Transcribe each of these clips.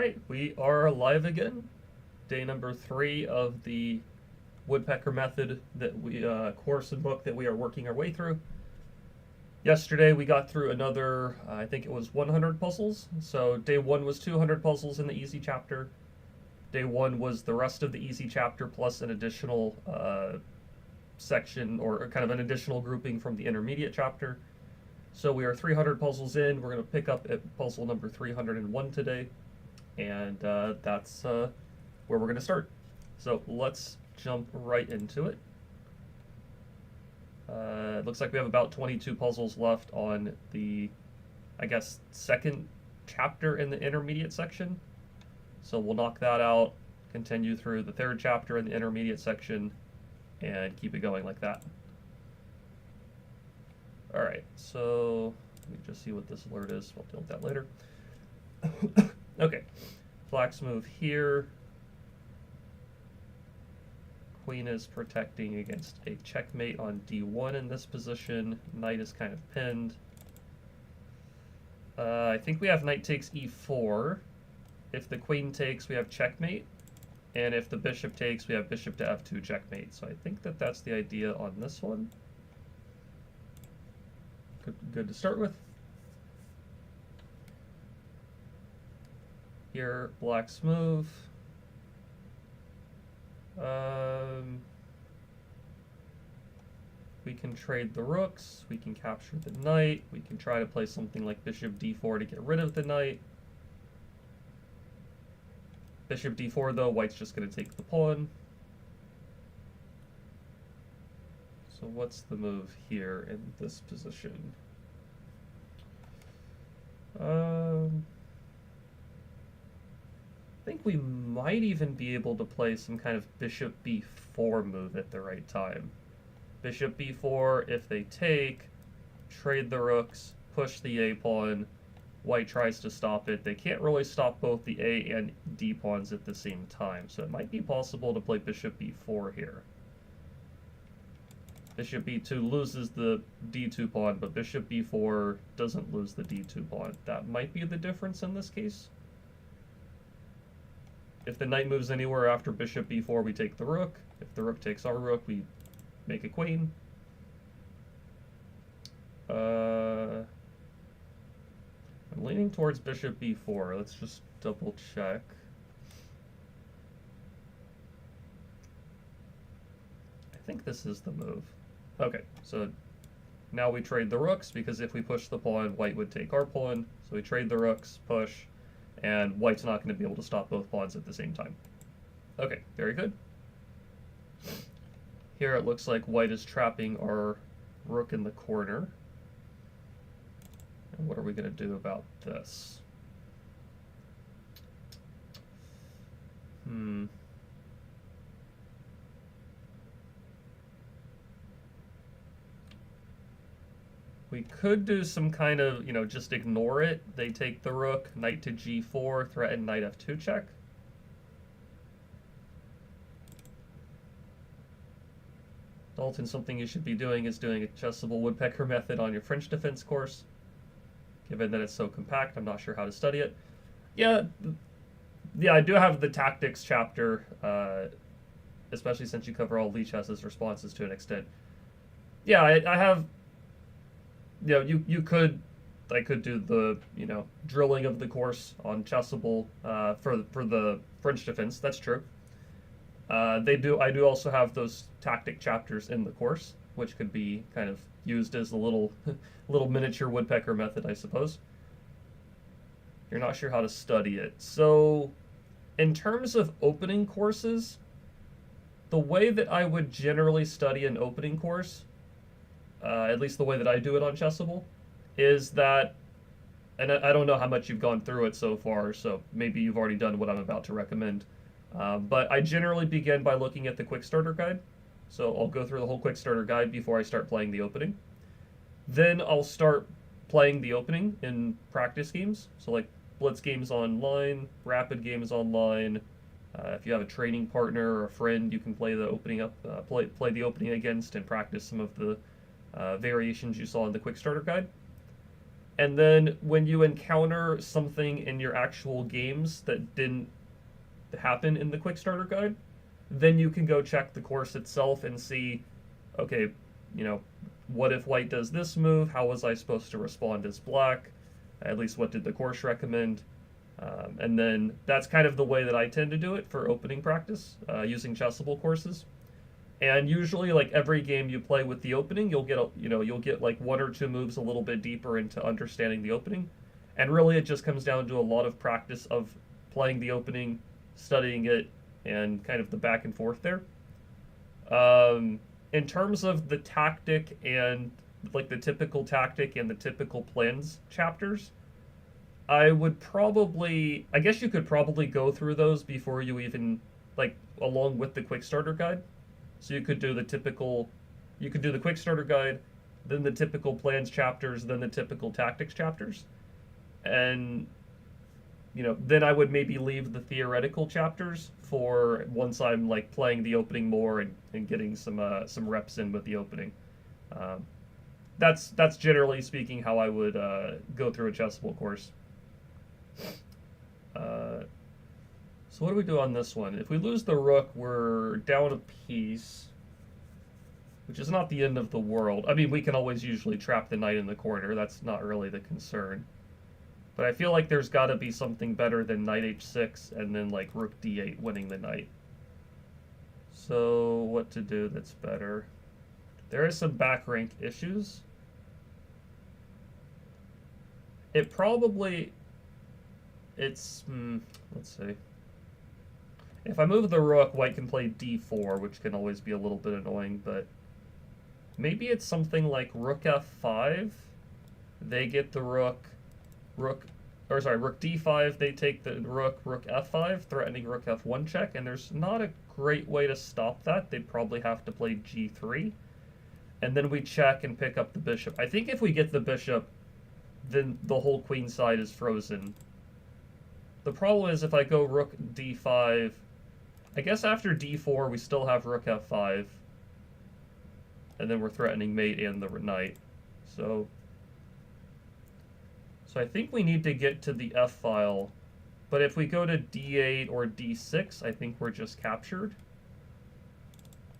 Alright, we are live again. Day number 3 of the Woodpecker method course and book that we are working our way through. Yesterday we got through another, I think it was 100 puzzles. So day 1 was 200 puzzles in the easy chapter. Day 1 was the rest of the easy chapter plus an additional section or kind of an additional grouping from the intermediate chapter. So we are 300 puzzles in. We're going to pick up at puzzle number 301 today. And that's where we're going to start. So let's jump right into it. It looks like we have about 22 puzzles left on the, I guess, second chapter in the intermediate section. So we'll knock that out, continue through the third chapter in the intermediate section, and keep it going like that. Alright, so let me just see what this alert is. We'll deal with that later. Okay, black's move here. Queen is protecting against a checkmate on d1 in this position. Knight is kind of pinned. I think we have knight takes e4. If the queen takes, we have checkmate. And if the bishop takes, we have bishop to f2 checkmate. So I think that that's the idea on this one. Good to start with. Here, black's move. We can trade the rooks, we can capture the knight, we can try to play something like bishop d4 to get rid of the knight. Bishop d4 though, white's just going to take the pawn. So what's the move here in this position? I think we might even be able to play some kind of bishop b4 move at the right time. Bishop b4, if they take, trade the rooks, push the a pawn, white tries to stop it. They can't really stop both the a and d pawns at the same time, so it might be possible to play bishop b4 here. Bishop b2 loses the d2 pawn, but bishop b4 doesn't lose the d2 pawn. That might be the difference in this case. If the knight moves anywhere after bishop b4, we take the rook. If the rook takes our rook, we make a queen. I'm leaning towards bishop b4. Let's just double check. I think this is the move. Okay, so now we trade the rooks, because if we push the pawn, white would take our pawn. So we trade the rooks, push, and white's not going to be able to stop both pawns at the same time. Okay, very good. Here it looks like white is trapping our rook in the corner. And what are we going to do about this? We could do some kind of, just ignore it. They take the rook, knight to g4, threaten knight f2 check. Dalton, something you should be doing is doing a chessable Woodpecker method on your French defense course. Given that it's so compact, I'm not sure how to study it. Yeah, I do have the tactics chapter, especially since you cover all Lichess's responses to an extent. Yeah, I have... I could do the, drilling of the course on Chessable for the French defense. That's true. I do also have those tactic chapters in the course, which could be kind of used as a little miniature Woodpecker method, I suppose. You're not sure how to study it. So, in terms of opening courses, the way that I would generally study an opening course, at least the way that I do it on Chessable, is that, and I don't know how much you've gone through it so far, so maybe you've already done what I'm about to recommend, but I generally begin by looking at the Quick Starter Guide. So I'll go through the whole Quick Starter Guide before I start playing the opening. Then I'll start playing the opening in practice games, so like Blitz games online, Rapid games online. If you have a training partner or a friend, you can play the opening play the opening against and practice some of the variations you saw in the Quick Starter Guide. And then when you encounter something in your actual games that didn't happen in the quick starter guide, then you can go check the course itself and see, okay, you know, what if white does this move? How was I supposed to respond as black? At least what did the course recommend? And then that's kind of the way that I tend to do it for opening practice, using chessable courses. And usually, like every game you play with the opening, you'll get like one or two moves a little bit deeper into understanding the opening. And really, it just comes down to a lot of practice of playing the opening, studying it, and kind of the back and forth there. In terms of the tactic and like the typical tactic and the typical plans chapters, I guess you could probably go through those before you even, like, along with the quick starter guide. So you could do the quick starter guide, then the typical plans chapters, then the typical tactics chapters. And, then I would maybe leave the theoretical chapters for once I'm, like, playing the opening more and getting some reps in with the opening. That's generally speaking how I would go through a chessable course. So what do we do on this one? If we lose the rook, we're down a piece, which is not the end of the world. I mean, we can always usually trap the knight in the corner. That's not really the concern. But I feel like there's got to be something better than knight h6 and then like rook d8 winning the knight. So what to do that's better? There is some back rank issues. Let's see. If I move the rook, white can play d4, which can always be a little bit annoying, but maybe it's something like rook f5. They get the rook d5, they take the rook f5, threatening rook f1 check, and there's not a great way to stop that. They'd probably have to play g3. And then we check and pick up the bishop. I think if we get the bishop, then the whole queen side is frozen. The problem is if I go rook d5, I guess after d4 we still have rook f5, and then we're threatening mate and the knight. So I think we need to get to the f file, but if we go to d8 or d6, I think we're just captured.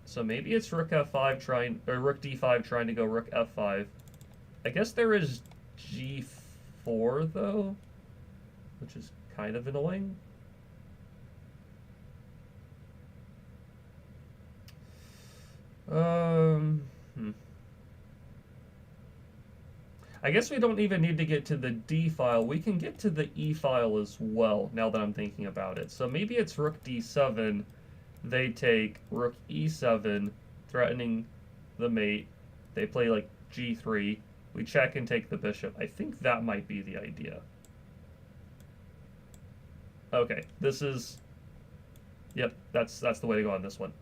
So maybe it's rook f5 rook d5 trying to go rook f5. I guess there is g4 though, which is kind of annoying. I guess we don't even need to get to the D file. We can get to the E file as well, now that I'm thinking about it. So maybe it's rook D7. They take rook E7, threatening the mate. They play like G3. We check and take the bishop. I think that might be the idea. Okay, this is... Yep, that's the way to go on this one.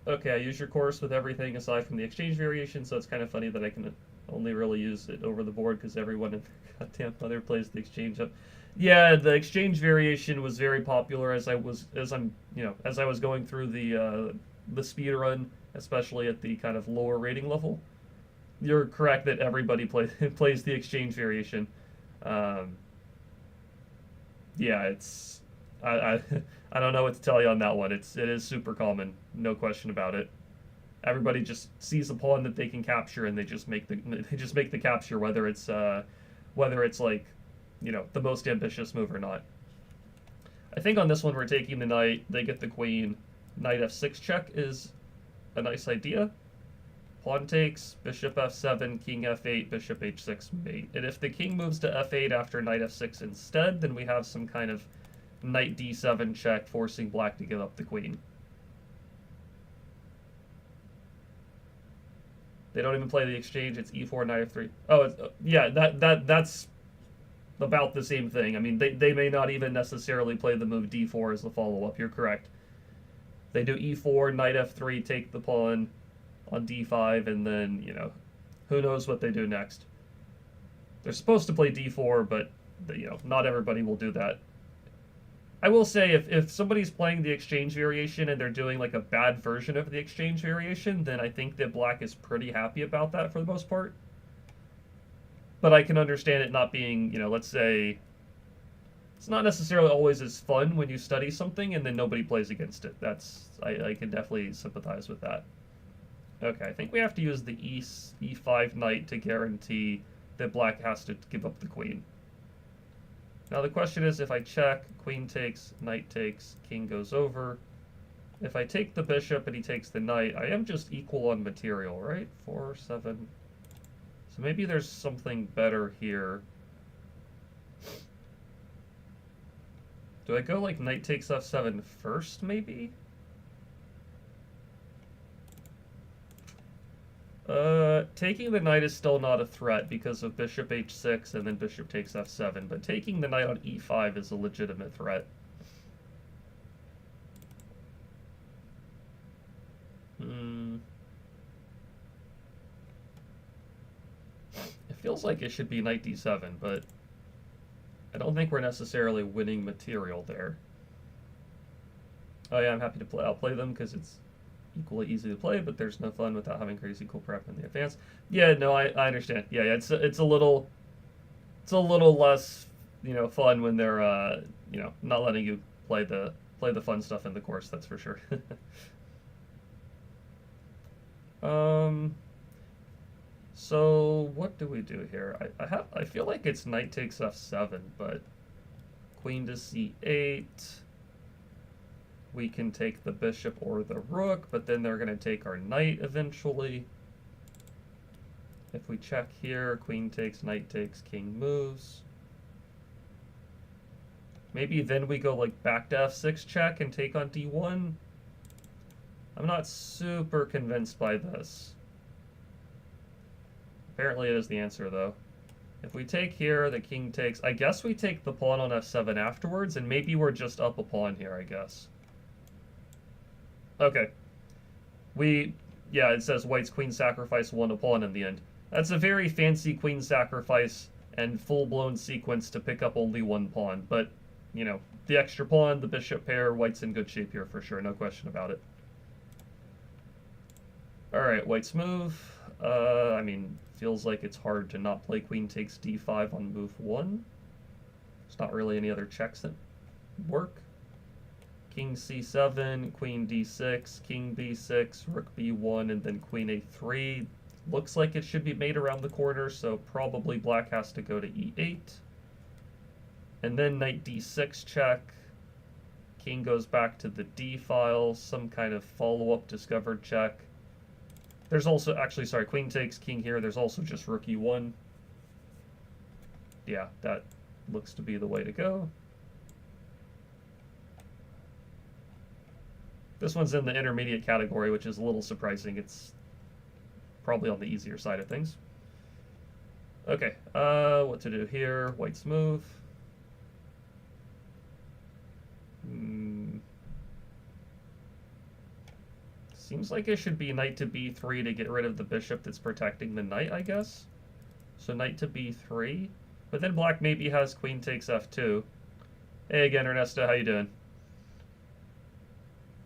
Okay, I use your course with everything aside from the exchange variation, so it's kind of funny that I can only really use it over the board because everyone in their goddamn mother plays the exchange up. Yeah, the exchange variation was very popular as I was going through the speed run, especially at the kind of lower rating level. You're correct that everybody plays the exchange variation. Yeah, it's I don't know what to tell you on that one. It is super common, no question about it. Everybody just sees a pawn that they can capture, and they just make the capture, whether it's like, the most ambitious move or not. I think on this one we're taking the knight. They get the queen. Knight f6 check is a nice idea. Pawn takes, bishop f7, king f8, bishop h6 mate. And if the king moves to f8 after knight f6 instead, then we have some kind of knight d7 check, forcing black to give up the queen. They don't even play the exchange. It's e4, knight f3. Oh, yeah, that's about the same thing. I mean, they may not even necessarily play the move d4 as the follow-up. You're correct. They do e4, knight f3, take the pawn on d5, and then, who knows what they do next. They're supposed to play d4, but, not everybody will do that. I will say, if somebody's playing the exchange variation and they're doing like a bad version of the exchange variation, then I think that black is pretty happy about that for the most part. but I can understand it not being, you know, let's say, it's not necessarily always as fun when you study something and then nobody plays against it. I can definitely sympathize with that. Okay, I think we have to use the e5 knight to guarantee that black has to give up the queen. Now the question is, if I check, queen takes, knight takes, king goes over. If I take the bishop and he takes the knight, I am just equal on material, right? 4, 7. So maybe there's something better here. Do I go like knight takes f7 first, maybe? Taking the knight is still not a threat because of bishop h6 and then bishop takes f7, but taking the knight on e5 is a legitimate threat. It feels like it should be knight d7, but I don't think we're necessarily winning material there. Oh yeah, I'm happy to play. I'll play them because it's equally easy to play, but there's no fun without having crazy cool prep in the advance. Yeah, no, I understand. Yeah, it's a little less, you know, fun when they're you know, not letting you play the fun stuff in the course. That's for sure. So what do we do here? I feel like it's knight takes f7, but queen to c8. We can take the bishop or the rook, but then they're going to take our knight eventually. If we check here, queen takes, knight takes, king moves. Maybe then we go like back to f6 check and take on d1. I'm not super convinced by this. Apparently it is the answer, though. If we take here, the king takes... I guess we take the pawn on f7 afterwards, and maybe we're just up a pawn here, I guess. Okay. Yeah, it says white's queen sacrifice won a pawn in the end. That's a very fancy queen sacrifice and full-blown sequence to pick up only one pawn. But, you know, the extra pawn, the bishop pair, white's in good shape here for sure, no question about it. Alright, white's move. I mean, feels like it's hard to not play queen takes d5 on move 1. There's not really any other checks that work. King c7, queen d6, king b6, rook b1, and then queen a3. Looks like it should be made around the corner, so probably black has to go to e8. And then knight d6 check. King goes back to the d file, some kind of follow-up discovered check. There's also, actually, sorry, queen takes, king here. There's also just rook e1. Yeah, that looks to be the way to go. This one's in the intermediate category, which is a little surprising. It's probably on the easier side of things. Okay, what to do here? White's move. Seems like it should be knight to b3 to get rid of the bishop that's protecting the knight, I guess. So knight to b3. But then black maybe has queen takes f2. Hey again, Ernesto, how you doing?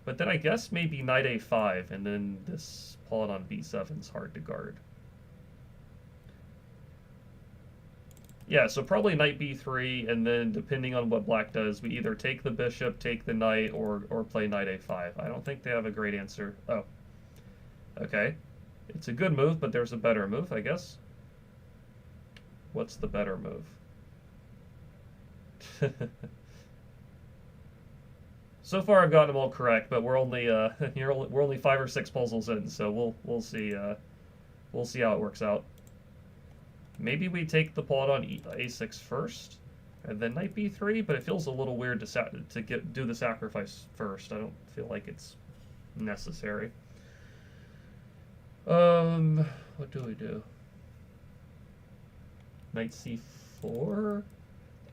But then I guess maybe knight a5, and then this pawn on b7 is hard to guard. Yeah, so probably knight b3, and then depending on what black does, we either take the bishop, take the knight, or play knight a5. I don't think they have a great answer. Oh. Okay. It's a good move, but there's a better move, I guess. What's the better move? So far I've gotten them all correct, but we're only we're only 5 or 6 puzzles in, so we'll see how it works out. Maybe we take the pawn on a6 first, and then knight b3, but it feels a little weird to do the sacrifice first. I don't feel like it's necessary. What do we do? Knight c4?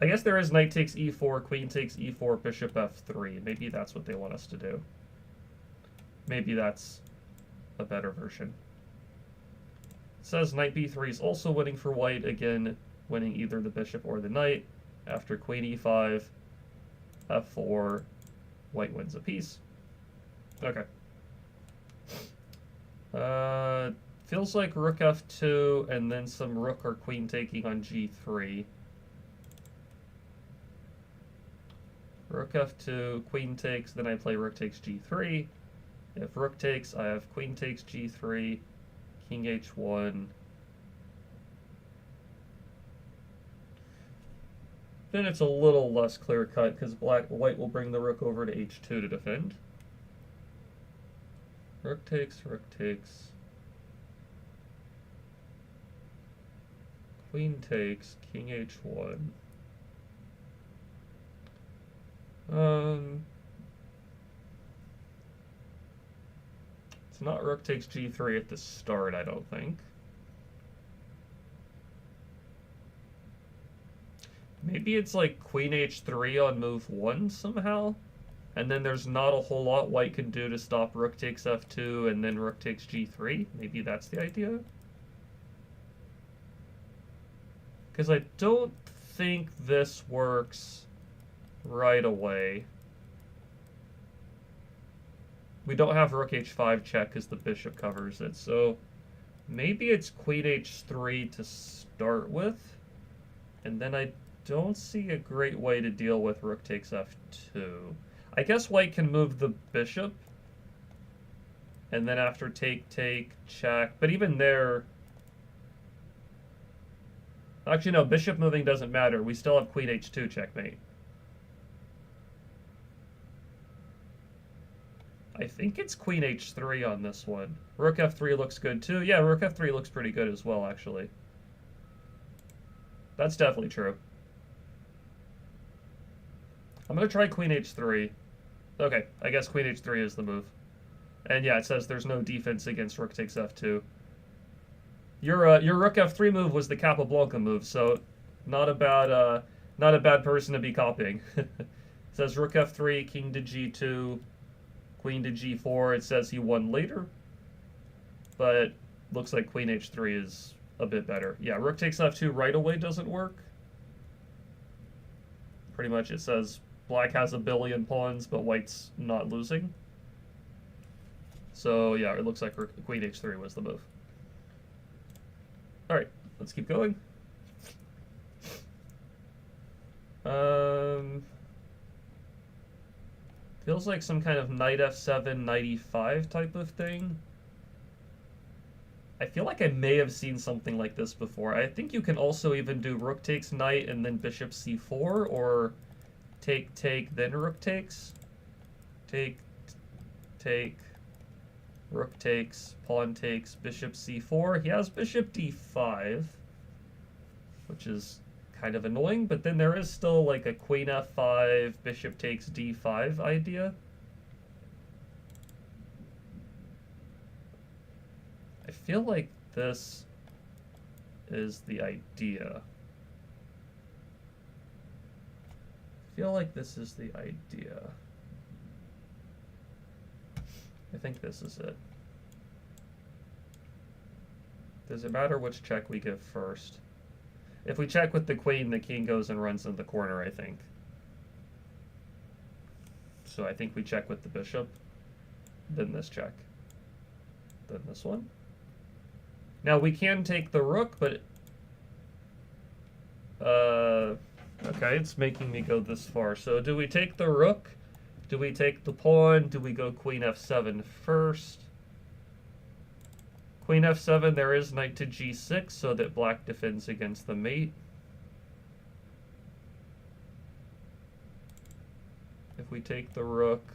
I guess there is knight takes e4, queen takes e4, bishop f3. Maybe that's what they want us to do. Maybe that's a better version. It says knight b3 is also winning for white, again, winning either the bishop or the knight. After queen e5, f4, white wins a piece. Okay. Feels like rook f2 and then some rook or queen taking on g3. Rook f2, queen takes, then I play rook takes g3. If rook takes, I have queen takes g3, king h1. Then it's a little less clear cut because white will bring the rook over to h2 to defend. Rook takes, queen takes, king h1. It's not rook takes g3 at the start, I don't think. Maybe it's like queen h3 on move 1 somehow? And then there's not a whole lot white can do to stop rook takes f2 and then rook takes g3? Maybe that's the idea? Because I don't think this works right away. We don't have rook h5 check because the bishop covers it, so maybe it's queen h3 to start with, and then I don't see a great way to deal with rook takes f2. I guess white can move the bishop, and then after take, check, but even there... Actually, no, bishop moving doesn't matter. We still have queen h2 checkmate. I think it's queen h3 on this one. Rook f3 looks good too. Yeah, rook f3 looks pretty good as well, actually. That's definitely true. I'm going to try queen h3. Okay, I guess queen h3 is the move. And yeah, it says there's no defense against rook takes f2. Your rook f3 move was the Capablanca move, so not a bad person to be copying. It says rook f3, king to g2, queen to g4. It says he won later, but looks like queen h3 is a bit better. Yeah, rook takes f2 right away doesn't work. Pretty much it says black has a billion pawns, but white's not losing. So yeah, it looks like queen h3 was the move. All right, let's keep going. Feels like some kind of knight f7, knight e5 type of thing. I feel like I may have seen something like this before. I think you can also even do rook takes knight and then bishop c4, or take, then rook takes. Take, rook takes, pawn takes, bishop c4. He has bishop d5, which is kind of annoying, but then there is still like a queen f5, bishop takes d5 idea. I feel like this is the idea. I feel like this is the idea. I think this is it. Does it matter which check we give first? If we check with the queen, the king goes and runs in the corner, I think. So I think we check with the bishop, then this check, then this one. Now we can take the rook, but... okay, it's making me go this far. So do we take the rook? Do we take the pawn? Do we go queen f7 first? Queen f7, there is knight to g6, so that black defends against the mate. If we take the rook...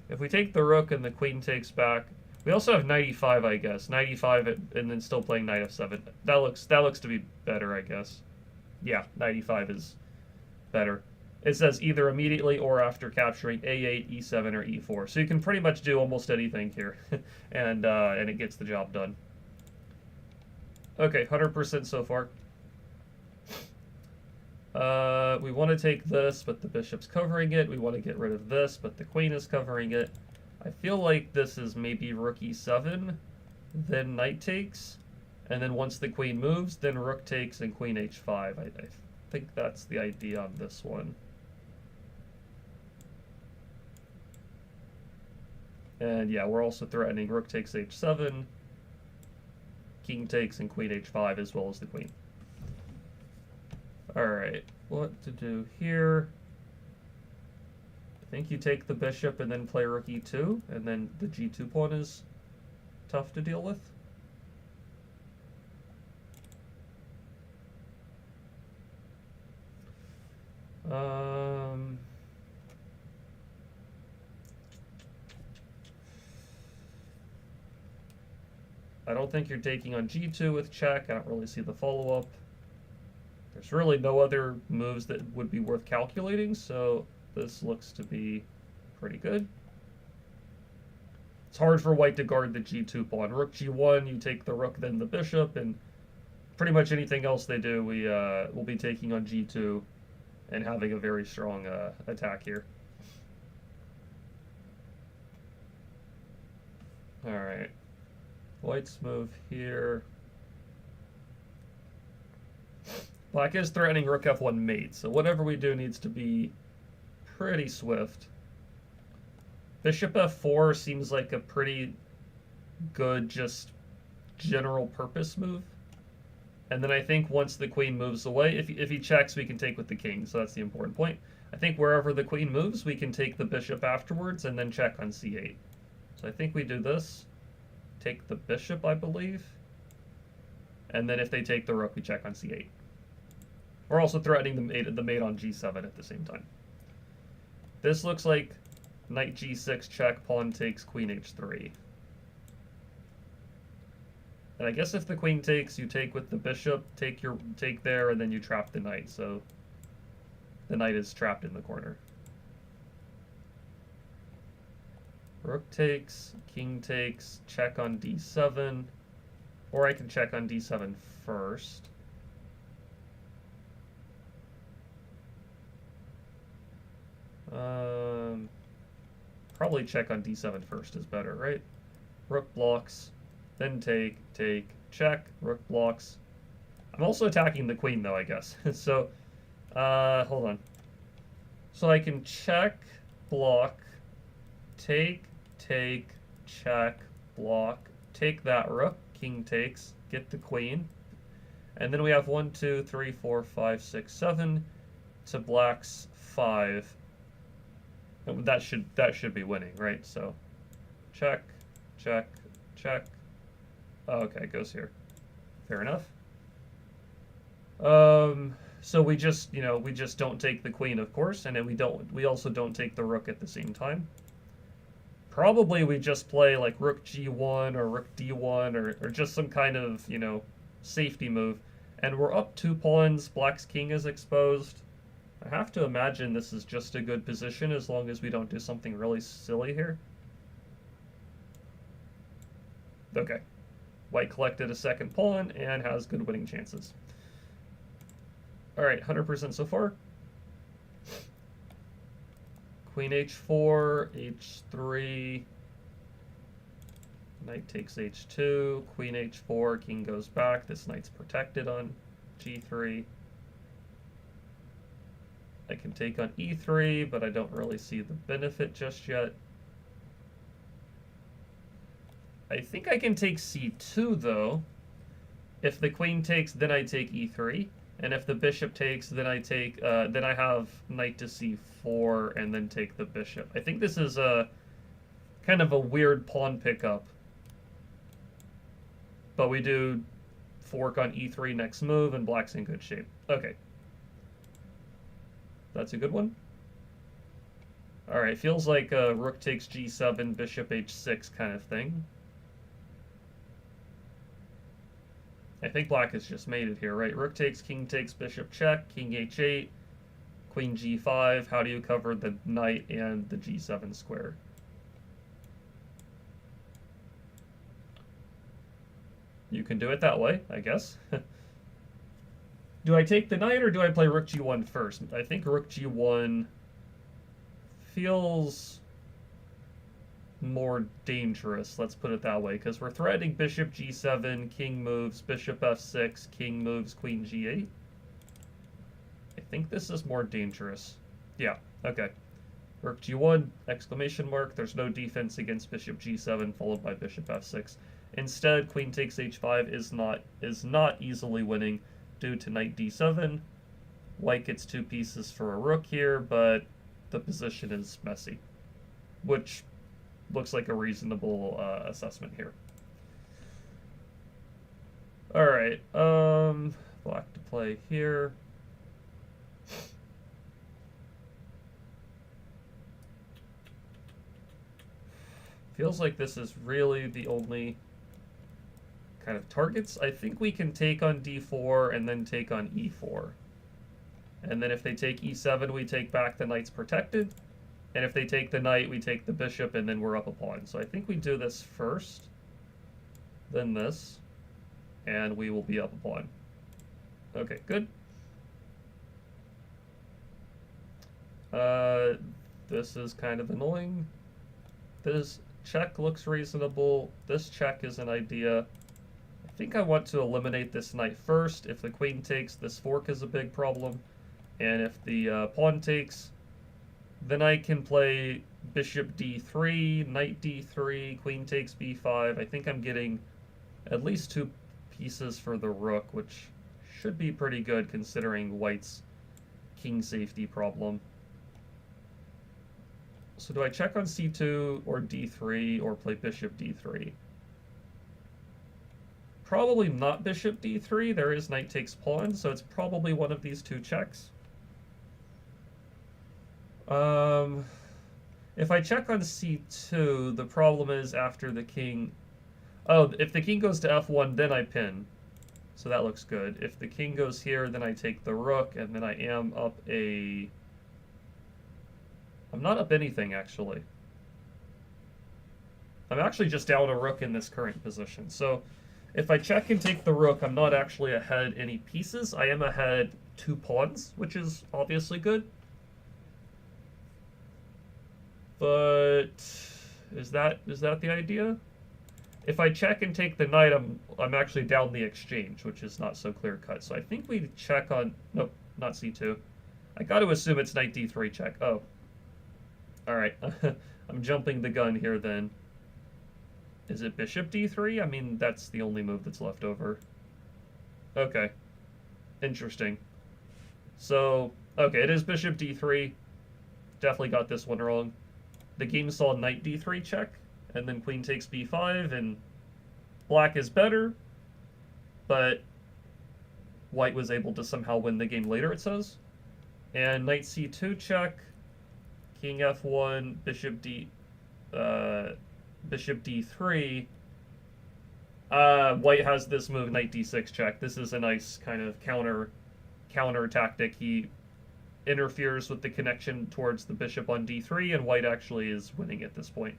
If we take the rook and the queen takes back... We also have knight e5, I guess. Knight e5 and then still playing knight f7. That looks to be better, I guess. Yeah, knight e5 is better. It says either immediately or after capturing a8, e7, or e4. So you can pretty much do almost anything here, and it gets the job done. Okay, 100% so far. We want to take this, but the bishop's covering it. We want to get rid of this, but the queen is covering it. I feel like this is maybe rook e7, then knight takes, and then once the queen moves, then rook takes and queen h5. I think that's the idea on this one. And yeah, we're also threatening rook takes h7, king takes, and queen h5, as well as the queen. Alright, what to do here? I think you take the bishop and then play rook e2, and then the g2 pawn is tough to deal with. I don't think you're taking on g2 with check. I don't really see the follow-up. There's really no other moves that would be worth calculating, so this looks to be pretty good. It's hard for white to guard the g2 pawn. Rook g1, you take the rook, then the bishop, and pretty much anything else they do, we will be taking on g2 and having a very strong attack here. Alright. White's move here. Black is threatening rook f1 mate, so whatever we do needs to be pretty swift. Bishop f4 seems like a pretty good, just general purpose move. And then I think once the queen moves away, if he checks, we can take with the king, so that's the important point. I think wherever the queen moves, we can take the bishop afterwards and then check on c8. So I think we do this. Take the bishop, I believe. And then if they take the rook, we check on c8. We're also threatening the mate on g7 at the same time. This looks like knight g6 check, pawn takes, queen h3. And I guess if the queen takes, you take with the bishop, take there, and then you trap the knight. So the knight is trapped in the corner. Rook takes, king takes, check on d7. Or I can check on d7 first. Probably check on d7 first is better, right? Rook blocks, then take, check, rook blocks. I'm also attacking the queen though, I guess. So, hold on. So I can check, block, take, check, block, take that rook, king takes, get the queen. And then we have 1, 2, 3, 4, 5, 6, 7 to black's 5. And that should be winning, right? So check, check, check. Oh, okay, it goes here. Fair enough. So we just don't take the queen, of course, and then we also don't take the rook at the same time. Probably we just play like rook g1 or rook d1 or just some kind of, safety move. And we're up 2 pawns, black's king is exposed. I have to imagine this is just a good position as long as we don't do something really silly here. Okay. White collected a second pawn and has good winning chances. Alright, 100% so far. Queen h4, h3. Knight takes h2, queen h4, king goes back. This knight's protected on g3. I can take on e3, but I don't really see the benefit just yet. I think I can take c2, though. If the queen takes, then I take e3. And if the bishop takes, then I take, then I have knight to c4 and then take the bishop. I think this is a kind of a weird pawn pickup. But we do fork on e3 next move, and black's in good shape. Okay. That's a good one. Alright, feels like rook takes g7, bishop h6 kind of thing. I think black has just made it here, right? Rook takes, king takes, bishop check, king h8, queen g5. How do you cover the knight and the g7 square? You can do it that way, I guess. Do I take the knight or do I play rook g1 first? I think rook g1 feels more dangerous, let's put it that way, because we're threatening bishop g7, king moves, bishop f6, king moves, queen g8. I think this is more dangerous. Yeah, okay. Rook g1, exclamation mark. There's no defense against bishop g7 followed by bishop f6. Instead, queen takes h5 is not easily winning due to knight d7. White gets 2 pieces for a rook here, but the position is messy, which looks like a reasonable assessment here. All right, black to play here. Feels like this is really the only kind of targets. I think we can take on d4 and then take on e4. And then if they take e7, we take back the knight's protected. And if they take the knight, we take the bishop, and then we're up a pawn. So I think we do this first, then this, and we will be up a pawn. Okay, good. This is kind of annoying. This check looks reasonable. This check is an idea. I think I want to eliminate this knight first. If the queen takes, this fork is a big problem. And if the pawn takes, then I can play bishop d3, knight d3, queen takes b5. I think I'm getting at least 2 pieces for the rook, which should be pretty good considering white's king safety problem. So do I check on c2 or d3 or play bishop d3? Probably not bishop d3. There is knight takes pawn, so it's probably one of these 2 checks. If I check on c2, the problem is after the king... Oh, if the king goes to f1, then I pin. So that looks good. If the king goes here, then I take the rook, and then I am up a... I'm not up anything, actually. I'm actually just down a rook in this current position. So if I check and take the rook, I'm not actually ahead any pieces. I am ahead 2 pawns, which is obviously good. But is that the idea? If I check and take the knight, I'm actually down the exchange, which is not so clear cut. So I think we check on... Nope, not c2. I got to assume it's knight d3 check. Oh. All right. I'm jumping the gun here then. Is it bishop d3? I mean, that's the only move that's left over. Okay. Interesting. So, okay, it is bishop d3. Definitely got this one wrong. The game saw knight d3 check, and then queen takes b5, and black is better, but white was able to somehow win the game later, it says. And knight c2 check, king f1, bishop d3. White has this move, knight d6 check. This is a nice kind of counter tactic. He interferes with the connection towards the bishop on d3, and white actually is winning at this point.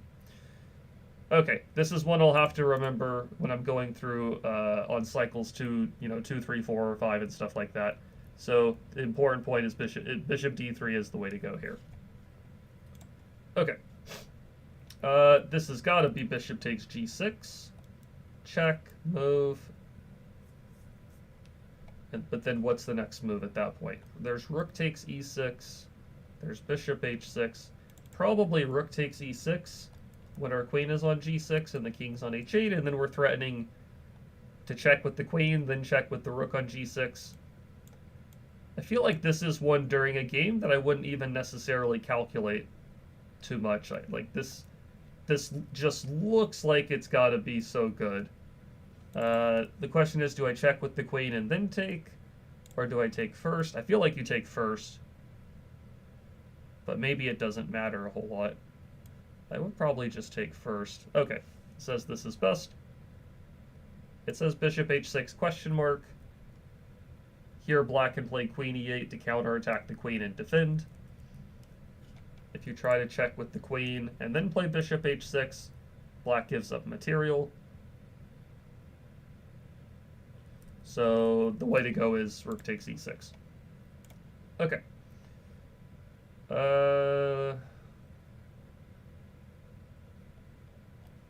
Okay, this is one I'll have to remember when I'm going through on cycles 2, 2, 3, 4, or 5 and stuff like that. So the important point is bishop d3 is the way to go here. Okay. This has got to be bishop takes g6. Check, move. But then what's the next move at that point? There's rook takes e6. There's bishop h6. Probably rook takes e6 when our queen is on g6 and the king's on h8, and then we're threatening to check with the queen, then check with the rook on g6. I feel like this is one during a game that I wouldn't even necessarily calculate too much. Like this just looks like it's got to be so good. The question is, do I check with the queen and then take, or do I take first? I feel like you take first, but maybe it doesn't matter a whole lot. I would probably just take first. Okay, it says this is best. It says bishop h6 question mark. Here black can play queen e8 to counterattack the queen and defend. If you try to check with the queen and then play bishop h6, black gives up material. So the way to go is rook takes e6. Okay.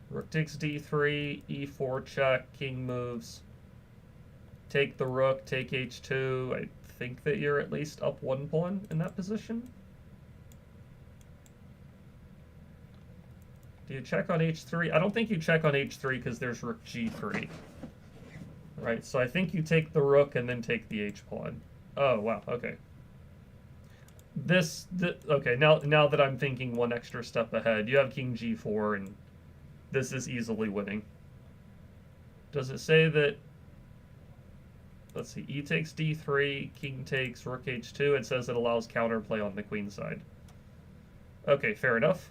Rook takes d3, e4 check, king moves. Take the rook, take h2. I think that you're at least up 1 pawn in that position. Do you check on h3? I don't think you check on h3 because there's rook g3. Right, so I think you take the rook and then take the h-pawn. Oh, wow, okay. Okay, now that I'm thinking one extra step ahead, you have king g4, and this is easily winning. Does it say that... Let's see, e takes d3, king takes rook h2. It says it allows counterplay on the queen side. Okay, fair enough.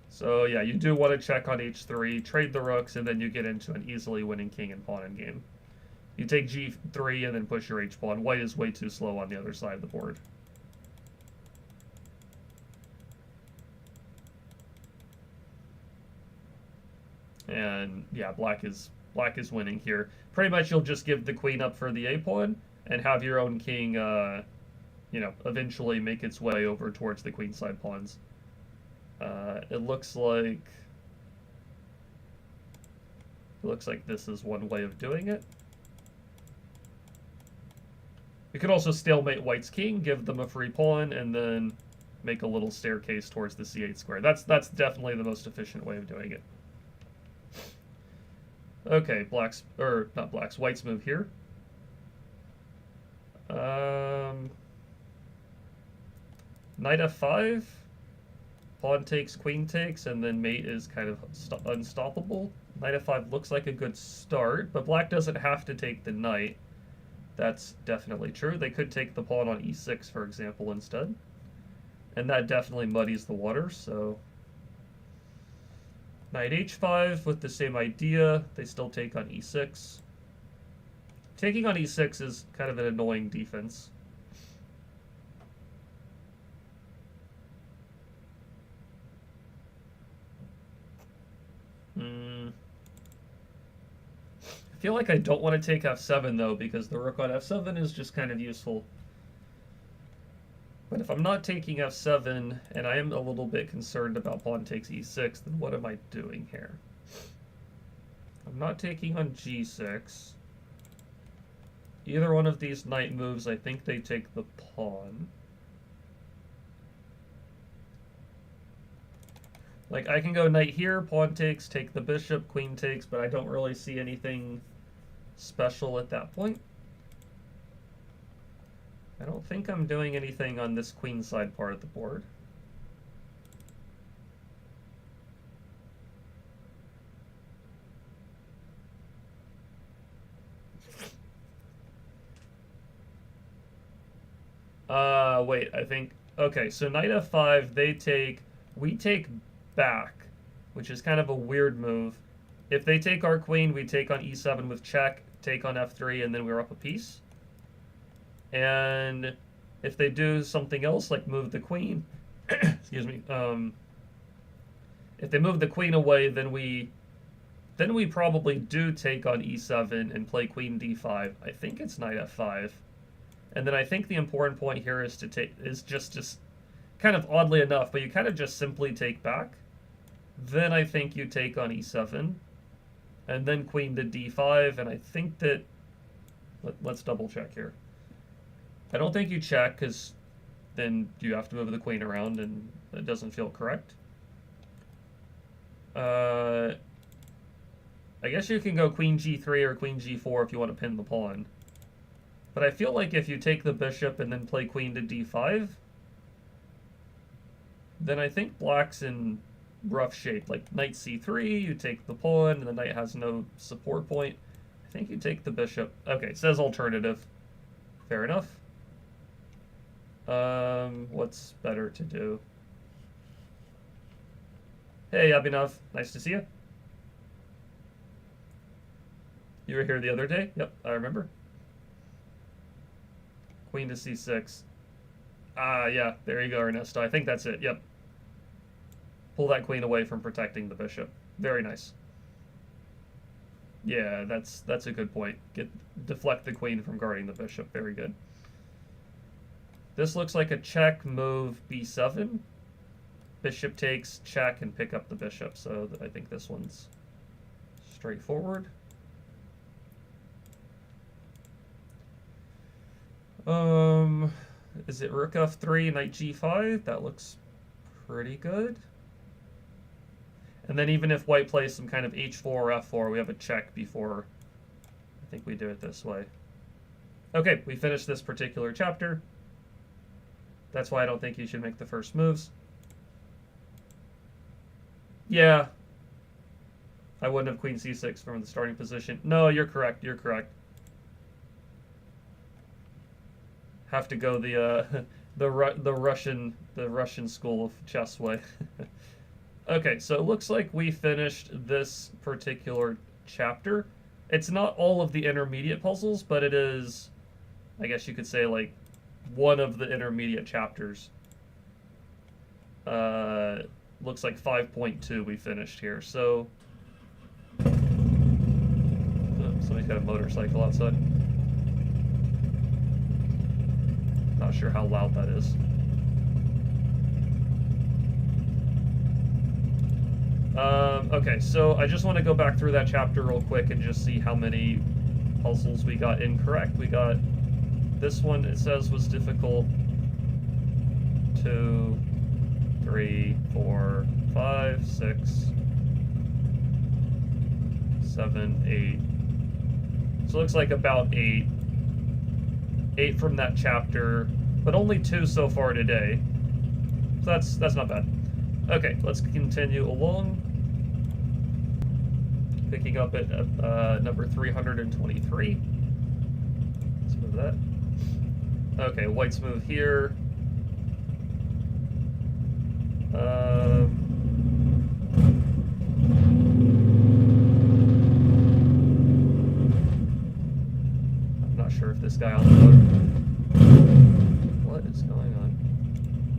So yeah, you do want to check on h3, trade the rooks, and then you get into an easily winning king and pawn endgame. You take g3 and then push your h-pawn. White is way too slow on the other side of the board. And yeah, black is winning here. Pretty much you'll just give the queen up for the a-pawn and have your own king, you know, eventually make its way over towards the queenside pawns. It looks like this is one way of doing it. You could also stalemate white's king, give them a free pawn, and then make a little staircase towards the c8 square. That's definitely the most efficient way of doing it. Okay, white's move here. Knight f5. Pawn takes, queen takes, and then mate is kind of unstoppable. Knight f5 looks like a good start, but black doesn't have to take the knight. That's definitely true. They could take the pawn on e6, for example, instead. And that definitely muddies the waters, so... Knight h5 with the same idea. They still take on e6. Taking on e6 is kind of an annoying defense. I feel like I don't want to take f7 though, because the rook on f7 is just kind of useful. But if I'm not taking f7, and I am a little bit concerned about pawn takes e6, then what am I doing here? I'm not taking on g6. Either one of these knight moves, I think they take the pawn. Like, I can go knight here, pawn takes, take the bishop, queen takes, but I don't really see anything special at that point. I don't think I'm doing anything on this queenside part of the board. Wait, I think... Okay, so knight f5, we take back, which is kind of a weird move. If they take our queen, we take on e7 with check, take on f3, and then we're up a piece. And if they do something else, like move the queen, excuse me, if they move the queen away, then we probably do take on e7 and play queen d5. I think it's knight f5. And then I think the important point here is just kind of oddly enough, but you kind of just simply take back. Then I think you take on e7, and then queen to d5, and I think that... Let's double check here. I don't think you check, because then you have to move the queen around, and it doesn't feel correct. I guess you can go queen g3 or queen g4 if you want to pin the pawn. But I feel like if you take the bishop and then play queen to d5, then I think black's in rough shape. Like knight c3, you take the pawn, and the knight has no support point. I think you take the bishop. Okay, it says alternative. Fair enough. What's better to do? Hey, Abhinav. Nice to see you. You were here the other day? Yep, I remember. Queen to c6. Ah, yeah, there you go, Ernesto. I think that's it, yep. Pull that queen away from protecting the bishop. Very nice. Yeah, that's a good point. Deflect the queen from guarding the bishop. Very good. This looks like a check, move b7. Bishop takes, check, and pick up the bishop. So I think this one's straightforward. Is it rook f3, knight g5? That looks pretty good. And then even if white plays some kind of h4 or f4, we have a check before. I think we do it this way. Okay, we finished this particular chapter. That's why I don't think you should make the first moves. Yeah. I wouldn't have queen c6 from the starting position. No, you're correct. You're correct. Have to go the Russian school of chess way. Okay, so it looks like we finished this particular chapter. It's not all of the intermediate puzzles, but it is, I guess you could say, like, one of the intermediate chapters. Looks like 5.2 we finished here, so... Oh, somebody's got a motorcycle outside. Not sure how loud that is. Okay, so I just want to go back through that chapter real quick and just see how many puzzles we got incorrect. We got this one, it says, was difficult. 2, 3, 4, 5, 6, 7, 8. So it looks like about 8. 8 from that chapter, but only 2 so far today. So that's not bad. Okay, let's continue along. Picking up at number 323. Let's move that. Okay, white's move here. I'm not sure if this guy on the motor... What is going on?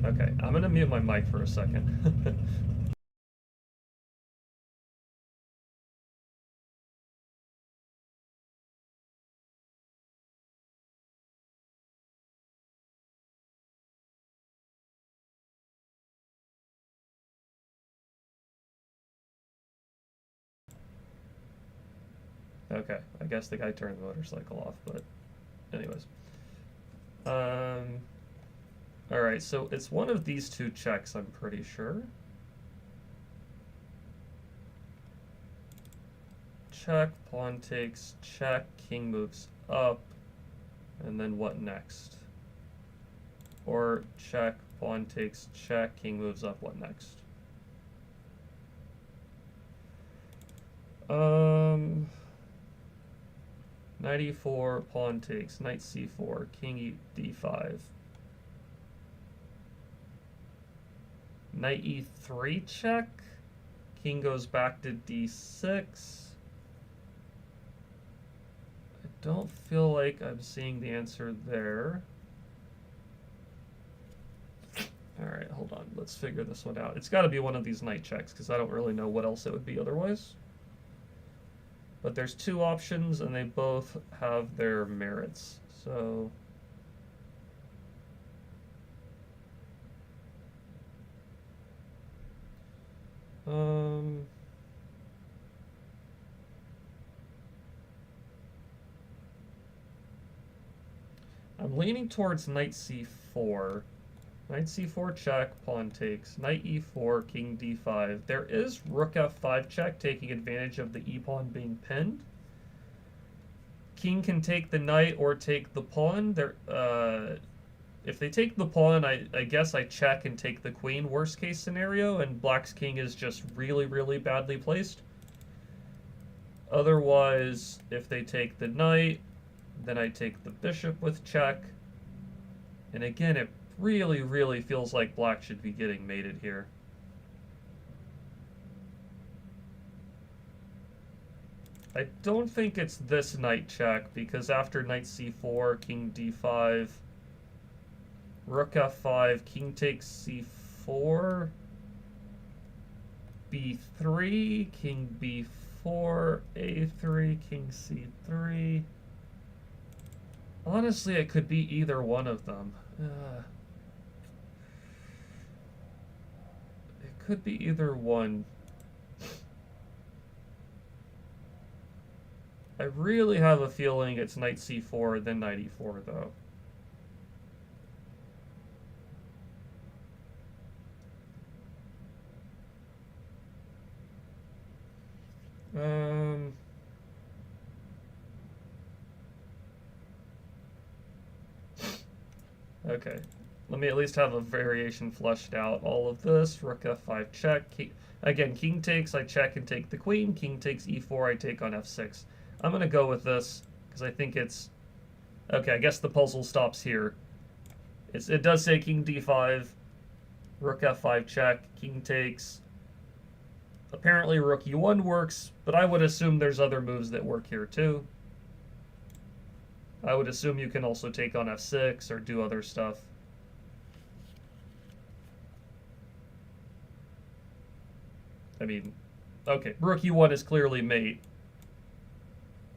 Okay, I'm gonna mute my mic for a second. Okay, I guess the guy turned the motorcycle off, but anyways. Alright, so it's one of these two checks, I'm pretty sure. Check, pawn takes, check, king moves up, and then what next? Or check, pawn takes, check, king moves up, what next? 94, pawn takes, knight c4, king d5. Knight e3 check, king goes back to d6. I don't feel like I'm seeing the answer there. Alright, hold on, let's figure this one out. It's got to be one of these knight checks, because I don't really know what else it would be otherwise. But there's two options, and they both have their merits. So I'm leaning towards knight c4. Knight c4 check, pawn takes. Knight e4, king d5. There is rook f5 check, taking advantage of the e-pawn being pinned. King can take the knight or take the pawn. If they take the pawn, I guess I check and take the queen, worst case scenario, and black's king is just really, really badly placed. Otherwise, if they take the knight, then I take the bishop with check. And again, it really, really feels like black should be getting mated here. I don't think it's this knight check, because after knight c4, king d5, rook f5, king takes c4, b3, king b4, a3, king c3. Honestly, it could be either one of them. It could be either one. I really have a feeling it's knight c4, then knight e4, though. Um, okay. Let me at least have a variation fleshed out. All of this, rook f5 check. Again, king takes, I check and take the queen. King takes e4, I take on f6. I'm going to go with this because I think it's... Okay, I guess the puzzle stops here. It does say king d5, rook f5 check, king takes. Apparently rook e1 works, but I would assume there's other moves that work here too. I would assume you can also take on f6 or do other stuff. I mean, okay, rook e1 is clearly mate.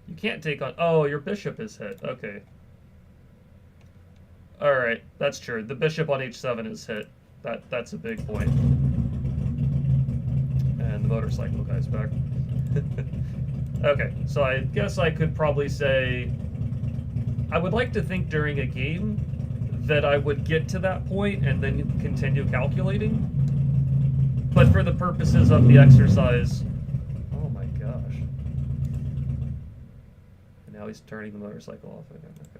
You can't take on... Oh, your bishop is hit. Okay. Alright, that's true. The bishop on h7 is hit. That's a big point. And the motorcycle guy's back. Okay, so I guess I could probably say... I would like to think during a game that I would get to that point and then continue calculating. But for the purposes of the exercise... Oh my gosh. And now he's turning the motorcycle off again. Okay.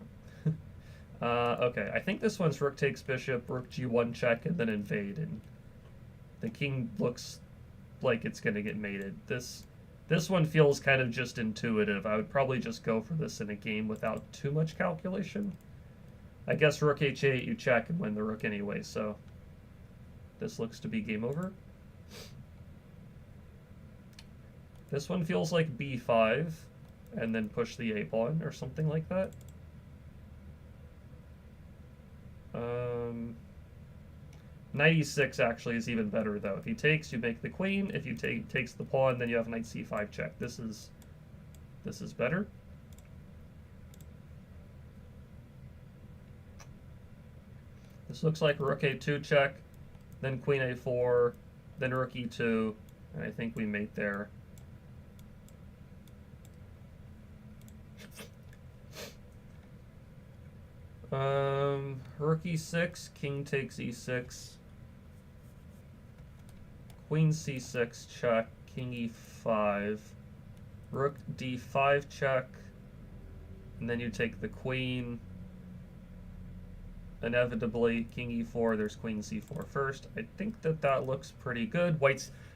Okay, I think this one's rook takes bishop, rook g1 check, and then invade. And the king looks like it's going to get mated. This one feels kind of just intuitive. I would probably just go for this in a game without too much calculation. I guess rook h8, you check and win the rook anyway, so this looks to be game over. This one feels like b5, and then push the a-pawn or something like that. Knight e6 actually is even better though. If he takes, you make the queen. If you takes the pawn, then you have knight c5 check. This is better. This looks like rook a2 check, then queen a4, then rook e2, and I think we mate there. Rook e6, king takes e6, queen c6 check, king e5, rook d5 check, and then you take the queen. Inevitably, king e4, there's queen c4 first. I think that looks pretty good.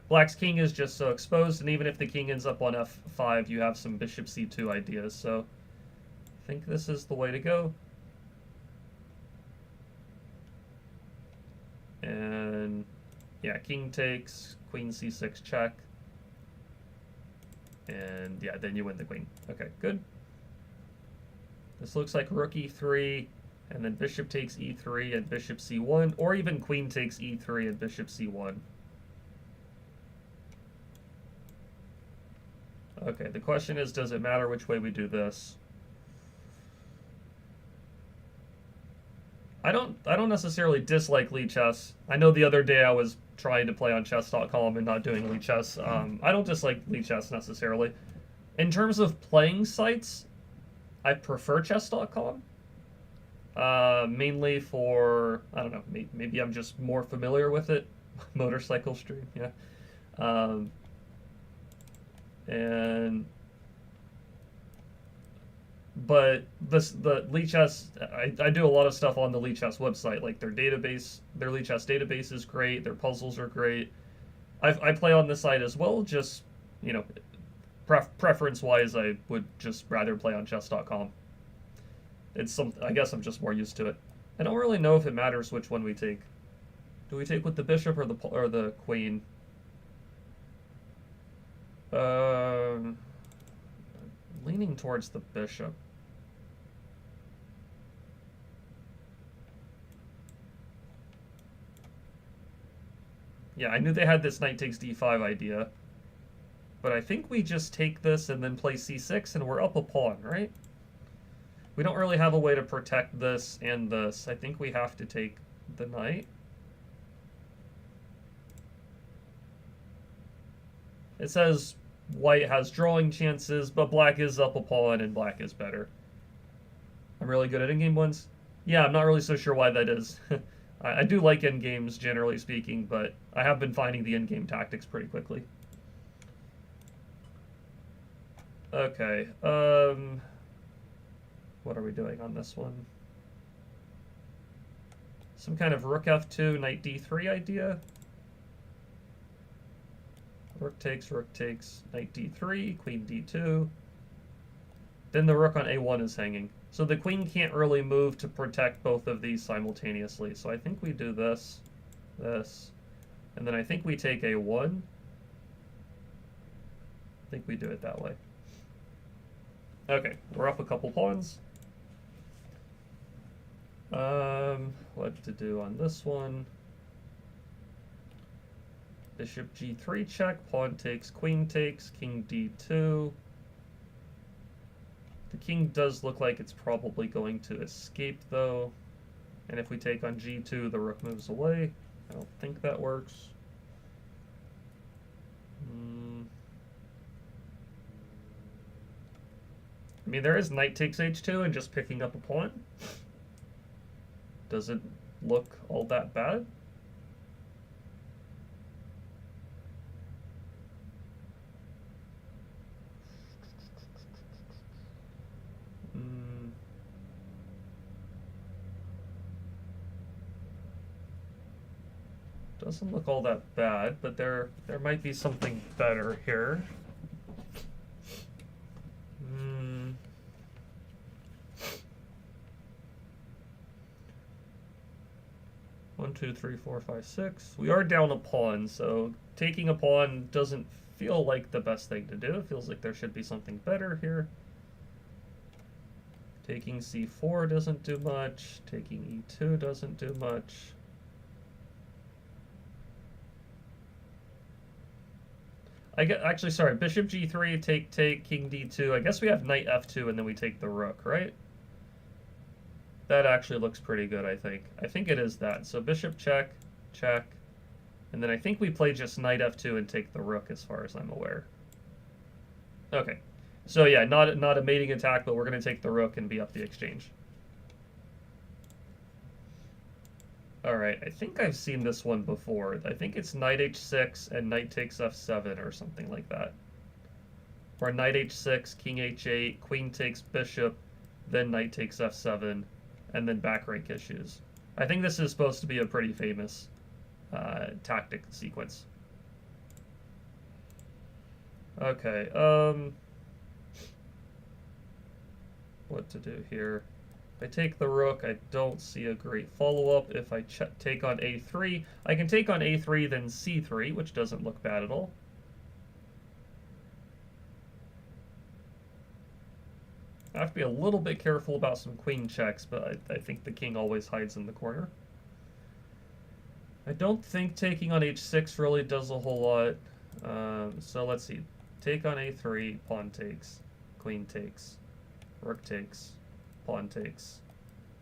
Black's king is just so exposed, and even if the king ends up on f5, you have some bishop c2 ideas, so I think this is the way to go. And yeah, king takes, queen c6 check, and yeah, then you win the queen. Okay, good. This looks like rook e3, and then bishop takes e3 and bishop c1, or even queen takes e3 and bishop c1. Okay, the question is, does it matter which way we do this? I don't necessarily dislike Lichess. I know the other day I was trying to play on chess.com and not doing Lichess. I don't dislike Lichess necessarily. In terms of playing sites, I prefer chess.com. Mainly for, I don't know, maybe I'm just more familiar with it. Motorcycle stream, yeah. But the Lichess, I do a lot of stuff on the Lichess website. Like their Lichess database is great. Their puzzles are great. I play on the site as well. Just, you know, preference wise, I would just rather play on chess.com. I guess I'm just more used to it. I don't really know if it matters which one we take. Do we take with the bishop or the queen? Leaning towards the bishop. Yeah, I knew they had this knight takes d5 idea. But I think we just take this and then play c6 and we're up a pawn, right? We don't really have a way to protect this and this. I think we have to take the knight. It says white has drawing chances, but black is up a pawn and black is better. I'm really good at in-game ones. Yeah, I'm not really so sure why that is. I do like in-games, generally speaking, but I have been finding the in-game tactics pretty quickly. Okay. What are we doing on this one? Some kind of rook f2, knight d3 idea? Rook takes, knight d3, queen d2. Then the rook on a1 is hanging. So the queen can't really move to protect both of these simultaneously. So I think we do this, this, and then I think we take a1. I think we do it that way. Okay, we're up a couple pawns. What to do on this one? Bishop g3 check, pawn takes, king d2. The king does look like it's probably going to escape though. And if we take on g2, the rook moves away. I don't think that works. I mean, there is knight takes h2 and just picking up a pawn. Doesn't look all that bad. Doesn't look all that bad, but there might be something better here. 1, 2, 3, 4, 5, 6. We are down a pawn, so taking a pawn doesn't feel like the best thing to do. It feels like there should be something better here. Taking c4 doesn't do much. Taking e2 doesn't do much. Actually, sorry, bishop g3, take, king d2. I guess we have knight f2, and then we take the rook, right? That actually looks pretty good, I think. I think it is that. So bishop check, check, and then I think we play just knight f2 and take the rook, as far as I'm aware. Okay, so yeah, not a mating attack, but we're going to take the rook and be up the exchange. All right, I think I've seen this one before. I think it's knight h6 and knight takes f7 or something like that. Or knight h6, king h8, queen takes bishop, then knight takes f7, and then back rank issues. I think this is supposed to be a pretty famous tactic sequence. Okay, what to do here? If I take the rook, I don't see a great follow-up. If I take on a3, I can take on a3, then c3, which doesn't look bad at all. I have to be a little bit careful about some queen checks, but I think the king always hides in the corner. I don't think taking on h6 really does a whole lot. So let's see. Take on a3, pawn takes, queen takes, rook takes, pawn takes.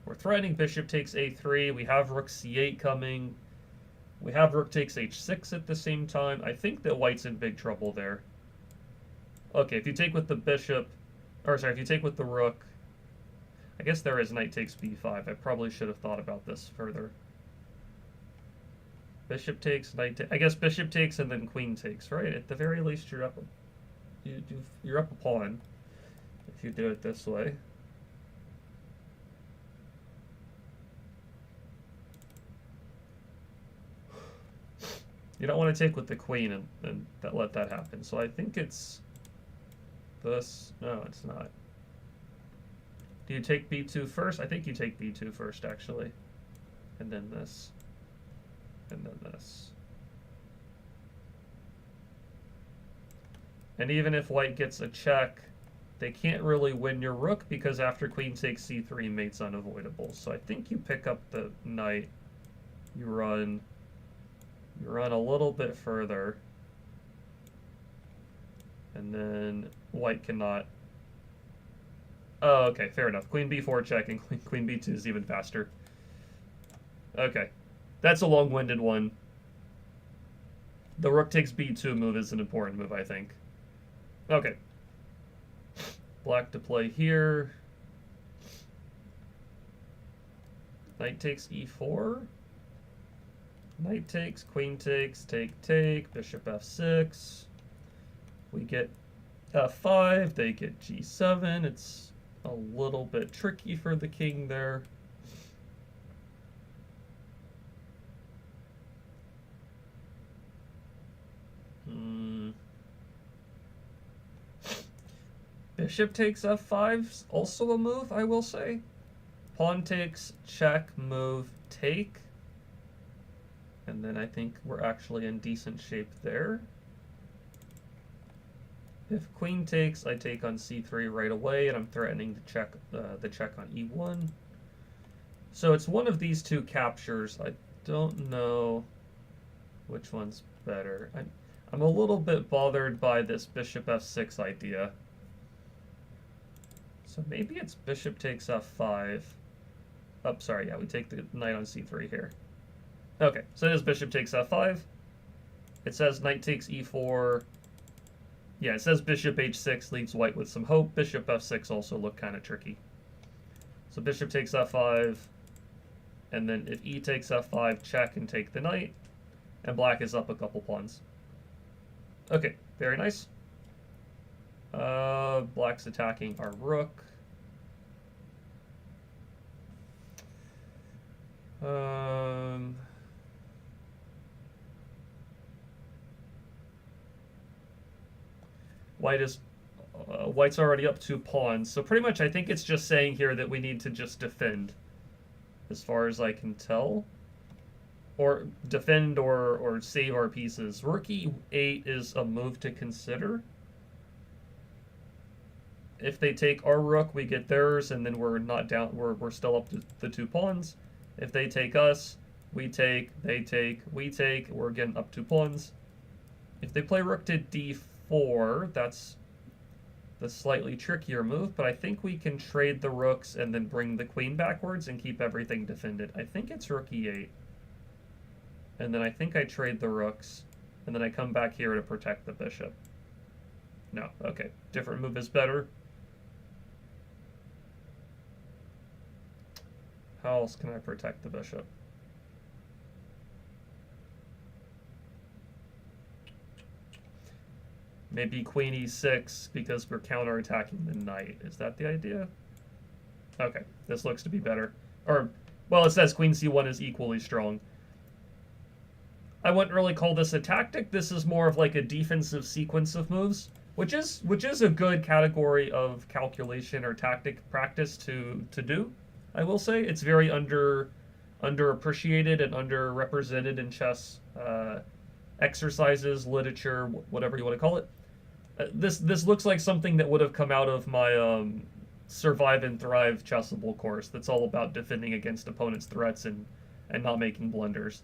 We're threatening bishop takes a3. We have rook c8 coming. We have rook takes h6 at the same time. I think that white's in big trouble there. Okay, if you take with the bishop, or sorry, if you take with the rook, I guess there is knight takes b5. I probably should have thought about this further. Bishop takes, knight takes. I guess bishop takes and then queen takes, right? At the very least, you're up you're up a pawn if you do it this way. You don't want to take with the queen and let that happen. So I think it's this. No, it's not. Do you take b2 first? I think you take b2 first, actually. And then this. And then this. And even if white gets a check, they can't really win your rook because after queen takes c3, mate's unavoidable. So I think you pick up the knight. You run a little bit further. And then white cannot. Oh, okay, fair enough. Queen b4 check and queen b2 is even faster. Okay. That's a long-winded one. The rook takes b2 move is an important move, I think. Okay. Black to play here. Knight takes e4. Knight takes, queen takes, take, bishop f6. We get f5, they get g7. It's a little bit tricky for the king there. Bishop takes f5, also a move, I will say. Pawn takes, check, move, take. And then I think we're actually in decent shape there. If queen takes, I take on c3 right away, and I'm threatening to check the check on e1. So it's one of these two captures. I don't know which one's better. I'm a little bit bothered by this bishop f6 idea. So maybe it's bishop takes f5. Oh, sorry, yeah, we take the knight on c3 here. Okay, so it is bishop takes f5. It says knight takes e4. Yeah, it says bishop h6 leaves white with some hope. Bishop f6 also looked kind of tricky. So bishop takes f5. And then if e takes f5, check and take the knight. And black is up a couple pawns. Okay, very nice. Black's attacking our rook. White's already up 2 pawns, so pretty much I think it's just saying here that we need to just defend, as far as I can tell. Or defend or save our pieces. Rook e8 is a move to consider. If they take our rook, we get theirs, and then we're not down. We're still up to the 2 pawns. If they take us, we take, they take, we take. We're again up 2 pawns. If they play rook to d4, that's the slightly trickier move, but I think we can trade the rooks and then bring the queen backwards and keep everything defended. I think it's rook e8. And then I think I trade the rooks, and then I come back here to protect the bishop. No, okay. Different move is better. How else can I protect the bishop? Maybe queen e6 because we're counterattacking the knight. Is that the idea? Okay, this looks to be better. Or, well, it says queen c1 is equally strong. I wouldn't really call this a tactic. This is more of like a defensive sequence of moves, which is a good category of calculation or tactic practice to do. I will say it's very underappreciated and underrepresented in chess exercises, literature, whatever you want to call it. This looks like something that would have come out of my Survive and Thrive chessable course. That's all about defending against opponents' threats and not making blunders.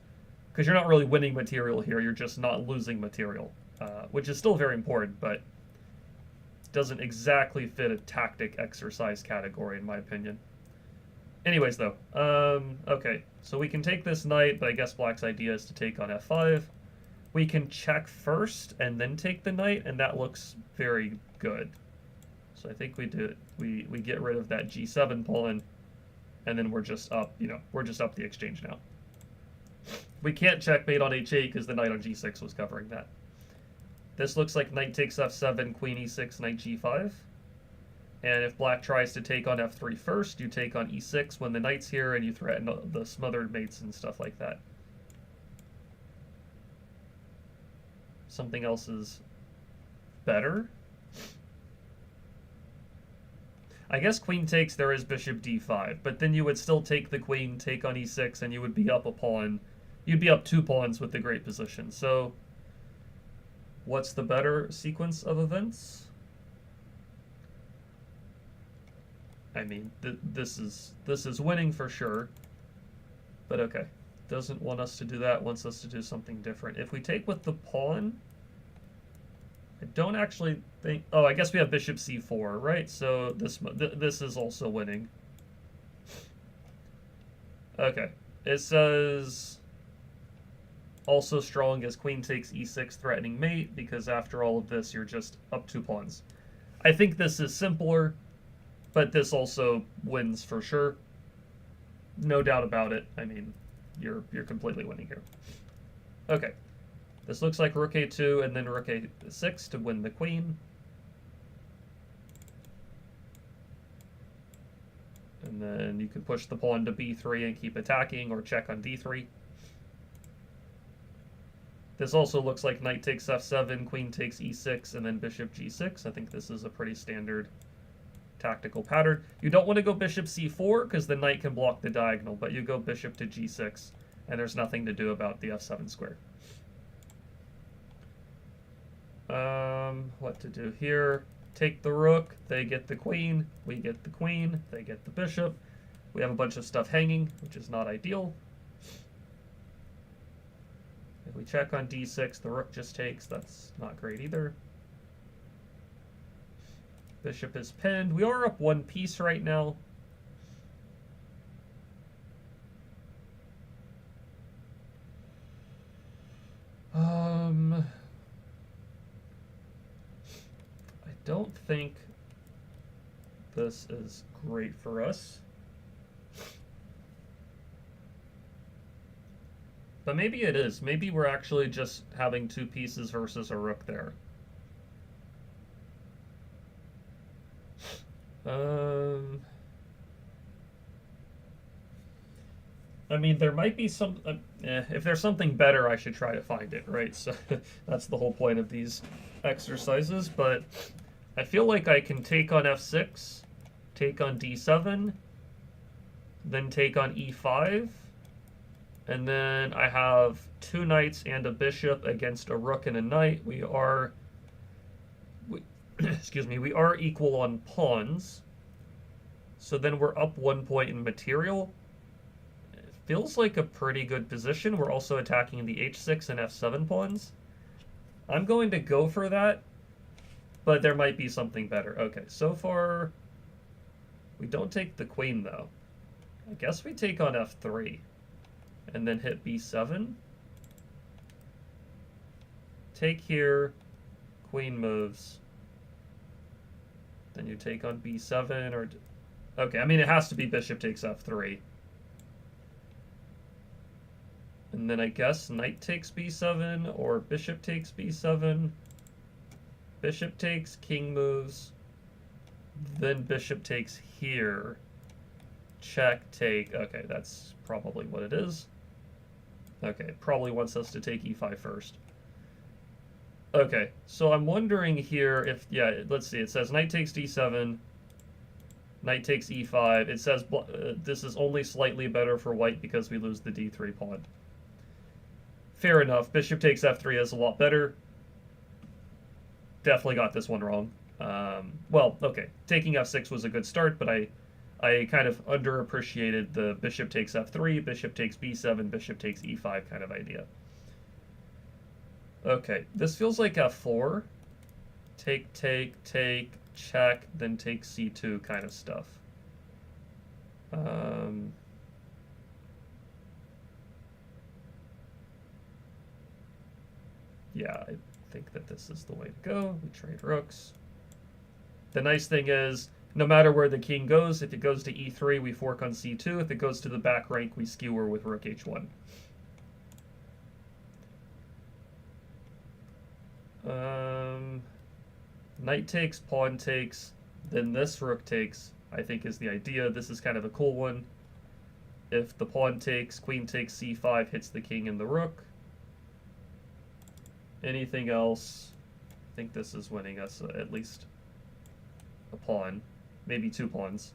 Because you're not really winning material here, you're just not losing material, which is still very important, but doesn't exactly fit a tactic exercise category, in my opinion. Anyways, though, okay, so we can take this knight, but I guess black's idea is to take on f5. We can check first and then take the knight, and that looks very good. So I think we do it. We get rid of that g7 pawn, and then we're just up, we're just up the exchange now. We can't checkmate on h8 because the knight on g6 was covering that. This looks like knight takes f7, queen e6, knight g5. And if black tries to take on f3 first, you take on e6 when the knight's here, and you threaten the smothered mates and stuff like that. Something else is better. I guess queen takes, there is bishop d5, but then you would still take the queen, take on e6, and you would be up a pawn. You'd be up 2 pawns with the great position. So what's the better sequence of events? I mean, this is winning for sure, but okay. Doesn't want us to do that, wants us to do something different. If we take with the pawn, I don't actually think... Oh, I guess we have bishop c4, right? So this is also winning. Okay. It says also strong as queen takes e6 threatening mate, because after all of this, you're just up 2 pawns. I think this is simpler, but this also wins for sure. No doubt about it. I mean, you're completely winning here. Okay. This looks like rook a2 and then rook a6 to win the queen. And then you can push the pawn to b3 and keep attacking, or check on d3. This also looks like knight takes f7, queen takes e6, and then bishop g6. I think this is a pretty standard tactical pattern. You don't want to go bishop c4 because the knight can block the diagonal, but you go bishop to g6, and there's nothing to do about the f7 square. What to do here? Take the rook, they get the queen, we get the queen, they get the bishop. We have a bunch of stuff hanging, which is not ideal. If we check on d6, the rook just takes. That's not great either. Bishop is pinned. We are up one piece right now. I don't think this is great for us. But maybe it is. Maybe we're actually just having two pieces versus a rook there. I mean, there might be some... if there's something better, I should try to find it, right? So that's the whole point of these exercises. But I feel like I can take on f6, take on d7, then take on e5, and then I have two knights and a bishop against a rook and a knight. We are... excuse me, we are equal on pawns. So then we're up 1 point in material. It feels like a pretty good position. We're also attacking the h6 and f7 pawns. I'm going to go for that, but there might be something better. Okay, so far we don't take the queen though. I guess we take on f3 and then hit b7. Take here, queen moves. Then you take on b7 or... Okay, I mean, it has to be bishop takes f3. And then I guess knight takes b7 or bishop takes b7. Bishop takes, king moves. Then bishop takes here. Check, take. Okay, that's probably what it is. Okay, probably wants us to take e5 first. Okay, so I'm wondering here if, yeah, let's see, it says knight takes d7, knight takes e5. It says this is only slightly better for white because we lose the d3 pawn. Fair enough, bishop takes f3 is a lot better. Definitely got this one wrong. Well, okay, taking f6 was a good start, but I kind of underappreciated the bishop takes f3, bishop takes b7, bishop takes e5 kind of idea. Okay, this feels like f4. Take, take, take, check, then take c2 kind of stuff. Yeah, I think that this is the way to go. We trade rooks. The nice thing is, no matter where the king goes, if it goes to e3, we fork on c2. If it goes to the back rank, we skewer with rook h1. Knight takes, pawn takes, then this rook takes, I think is the idea. This is kind of a cool one. If the pawn takes, queen takes c5, hits the king and the rook. Anything else, I think this is winning us at least a pawn, maybe two pawns.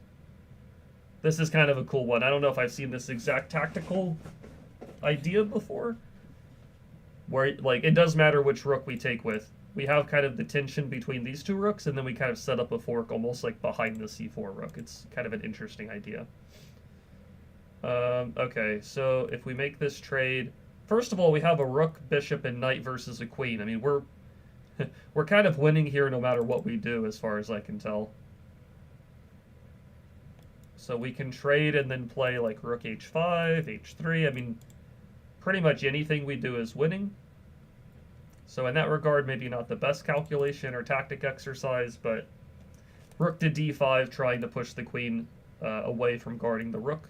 This is kind of a cool one. I don't know if I've seen this exact tactical idea before, where like it does matter which rook we take with. We have kind of the tension between these two rooks, and then we kind of set up a fork almost like behind the c4 rook. It's kind of an interesting idea. Okay, so if we make this trade, first of all, we have a rook, bishop, and knight versus a queen. I mean, we're kind of winning here no matter what we do, as far as I can tell. So we can trade and then play like rook h5, h3. I mean, pretty much anything we do is winning. So in that regard, maybe not the best calculation or tactic exercise, but rook to d5, trying to push the queen away from guarding the rook.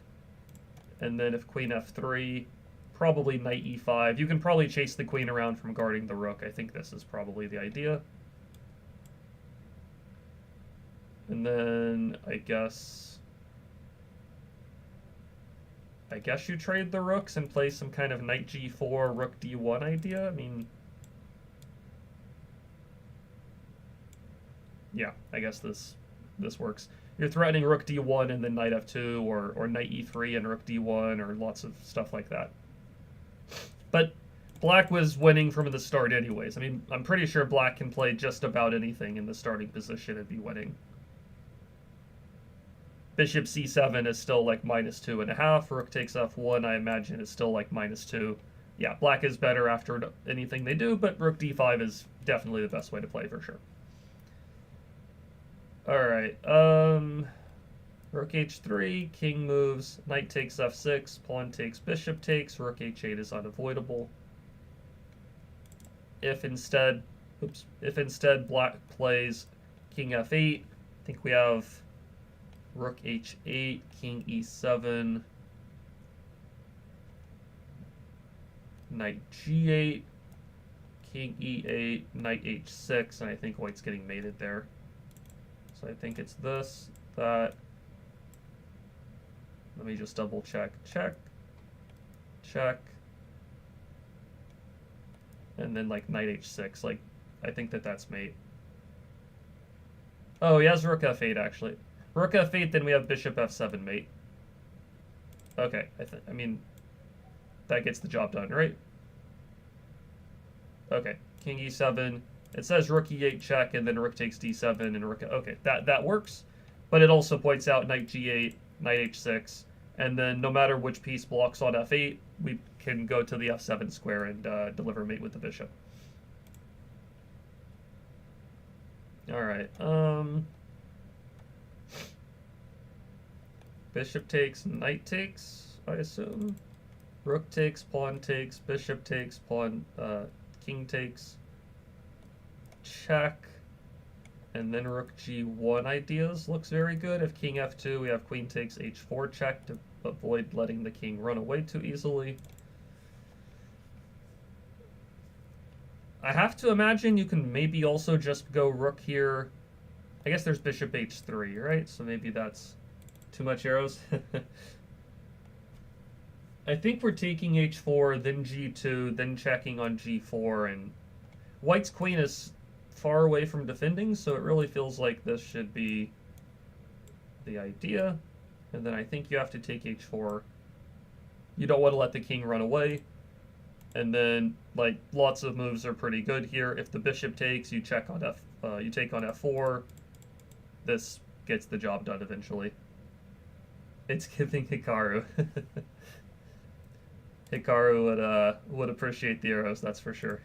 And then if queen f3, probably knight e5. You can probably chase the queen around from guarding the rook. I think this is probably the idea. And then I guess I guess you trade the rooks and play some kind of knight g4, rook d1 idea. I mean, yeah, I guess this works. You're threatening rook d1 and then knight f2, or knight e3 and rook d1, or lots of stuff like that. But black was winning from the start anyways. I mean, I'm pretty sure black can play just about anything in the starting position and be winning. Bishop c7 is still like -2.5. Rook takes f1, I imagine, is still like -2. Yeah, black is better after anything they do, but rook d5 is definitely the best way to play for sure. Alright, rook h3, king moves, knight takes f6, pawn takes, bishop takes, rook h8 is unavoidable. If instead black plays king f8, I think we have rook h8, king e7, knight g8, king e8, knight h6, and I think white's getting mated there. So I think it's this, that. Let me just double check. Check. Check. And then like knight h6. Like, I think that's mate. Oh, he has rook f8 actually. Rook f8, then we have bishop f7 mate. Okay, I mean, that gets the job done, right? Okay, king e7. It says rook e8 check, and then rook takes d7, and rook... Okay, that works. But it also points out knight g8, knight h6, and then no matter which piece blocks on f8, we can go to the f7 square and deliver mate with the bishop. Alright, bishop takes, knight takes, I assume. Rook takes, pawn takes, bishop takes, pawn, king takes. Check, and then rook g1 ideas looks very good. If king f2, we have queen takes h4 check to avoid letting the king run away too easily. I have to imagine you can maybe also just go rook here. I guess there's bishop h3, right? So maybe that's too much arrows. I think we're taking h4, then g2, then checking on g4, and white's queen is far away from defending, so it really feels like this should be the idea. And then I think you have to take h4. You don't want to let the king run away. And then, like, lots of moves are pretty good here. If the bishop takes, you check on you take on f4. This gets the job done eventually. It's giving Hikaru. Hikaru would appreciate the arrows, that's for sure.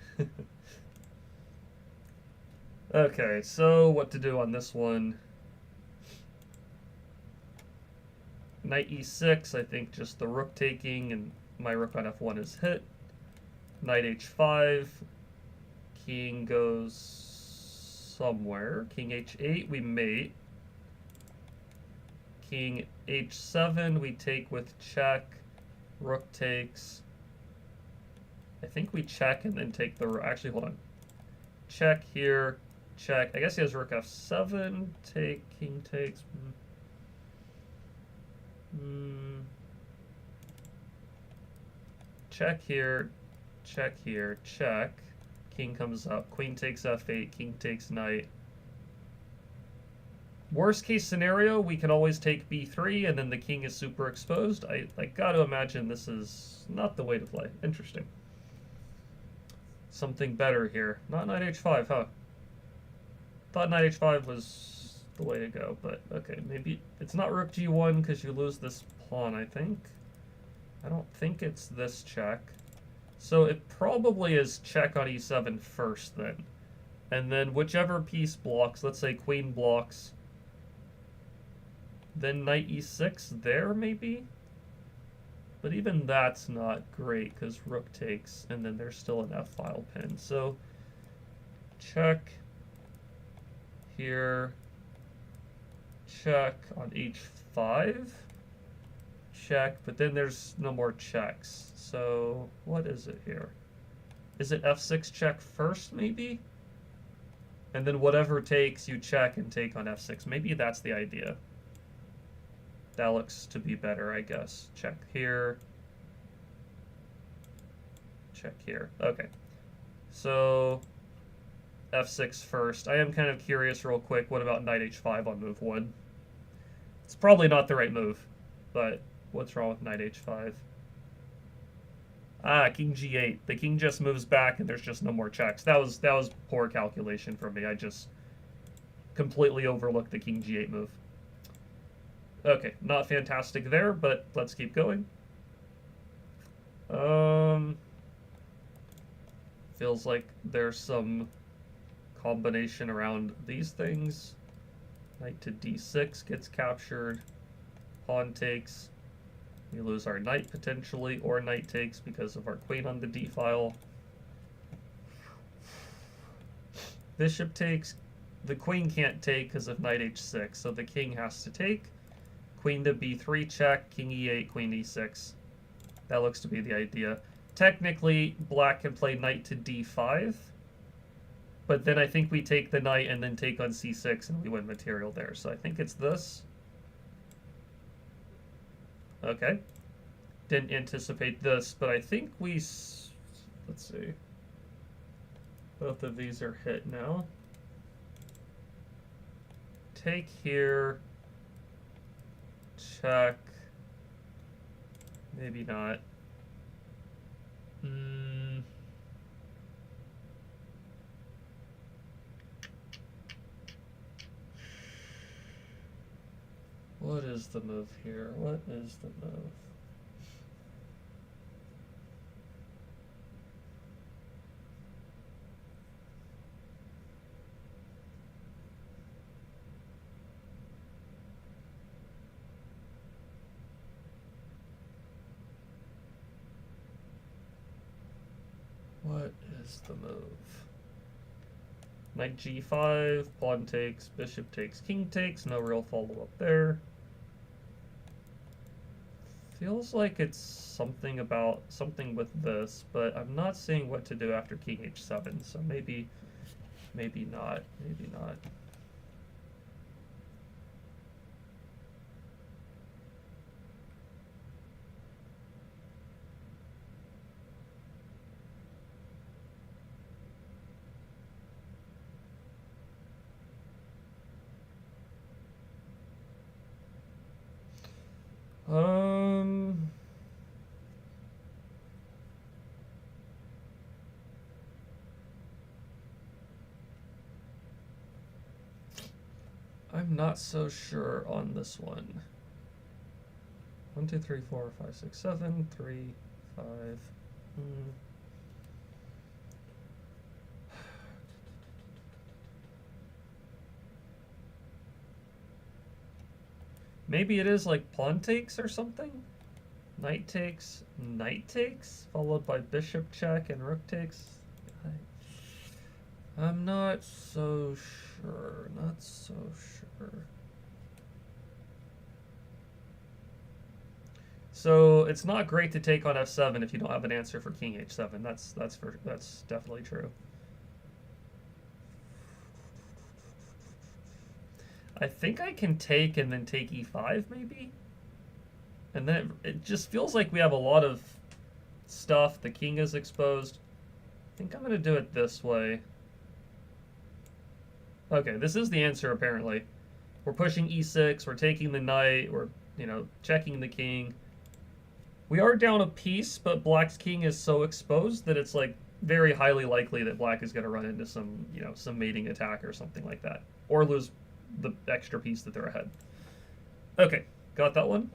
Okay, so what to do on this one? Knight e6, I think just the rook taking, and my rook on f1 is hit. Knight h5, king goes somewhere. King h8, we mate. King h7, we take with check. Rook takes. I think we check and then take the... Actually, hold on. Check here. Check. I guess he has rook f7. Take. King takes. Check here. Check here. Check. King comes up. Queen takes f8. King takes knight. Worst case scenario, we can always take b3 and then the king is super exposed. I gotta imagine this is not the way to play. Interesting. Something better here. Not knight h5, huh? Thought knight h5 was the way to go, but okay, maybe it's not rook g1 because you lose this pawn, I think. I don't think it's this check. So it probably is check on e7 first then. And then whichever piece blocks, let's say queen blocks, then knight e6 there maybe? But even that's not great because rook takes, and then there's still an f-file pin. So check here, check on h5, check, but then there's no more checks. So what is it here? Is it f6 check first maybe? And then whatever takes, you check and take on f6. Maybe that's the idea. That looks to be better, I guess. Check here. Check here. Okay. So, f6 first. I am kind of curious real quick, what about knight h5 on move 1? It's probably not the right move, but what's wrong with knight h5? Ah, king g8. The king just moves back and there's just no more checks. That was poor calculation from me. I just completely overlooked the king g8 move. Okay, not fantastic there, but let's keep going. Feels like there's some combination around these things. Knight to d6 gets captured. Pawn takes. We lose our knight potentially, or knight takes because of our queen on the d file. Bishop takes. The queen can't take because of knight h6, so the king has to take. Queen to b3 check, king e8, queen e6. That looks to be the idea. Technically, black can play knight to d5, but then I think we take the knight and then take on c6 and we win material there. So I think it's this. Okay. Didn't anticipate this, but I think we... Let's see. Both of these are hit now. Take here. Check. Maybe not. What is the move here? What is the move? What is the move? Knight g5, pawn takes, bishop takes, king takes, no real follow-up there. Feels like it's something with this, but I'm not seeing what to do after king h7, so maybe not, maybe not. I'm not so sure on this one. 1, 2, 3, 4, 5, 6, 7, 3, 5. Maybe it is like pawn takes or something? Knight takes, followed by bishop check and rook takes. I'm not so sure, not so sure. So it's not great to take on f7 if you don't have an answer for king h7. That's definitely true. I think I can take and then take e5 maybe? And then it just feels like we have a lot of stuff. The king is exposed. I think I'm going to do it this way. Okay, this is the answer apparently. We're pushing e6, we're taking the knight, we're, checking the king. We are down a piece, but black's king is so exposed that it's like very highly likely that black is going to run into some, some mating attack or something like that. Or lose the extra piece that they're ahead. Okay, got that one.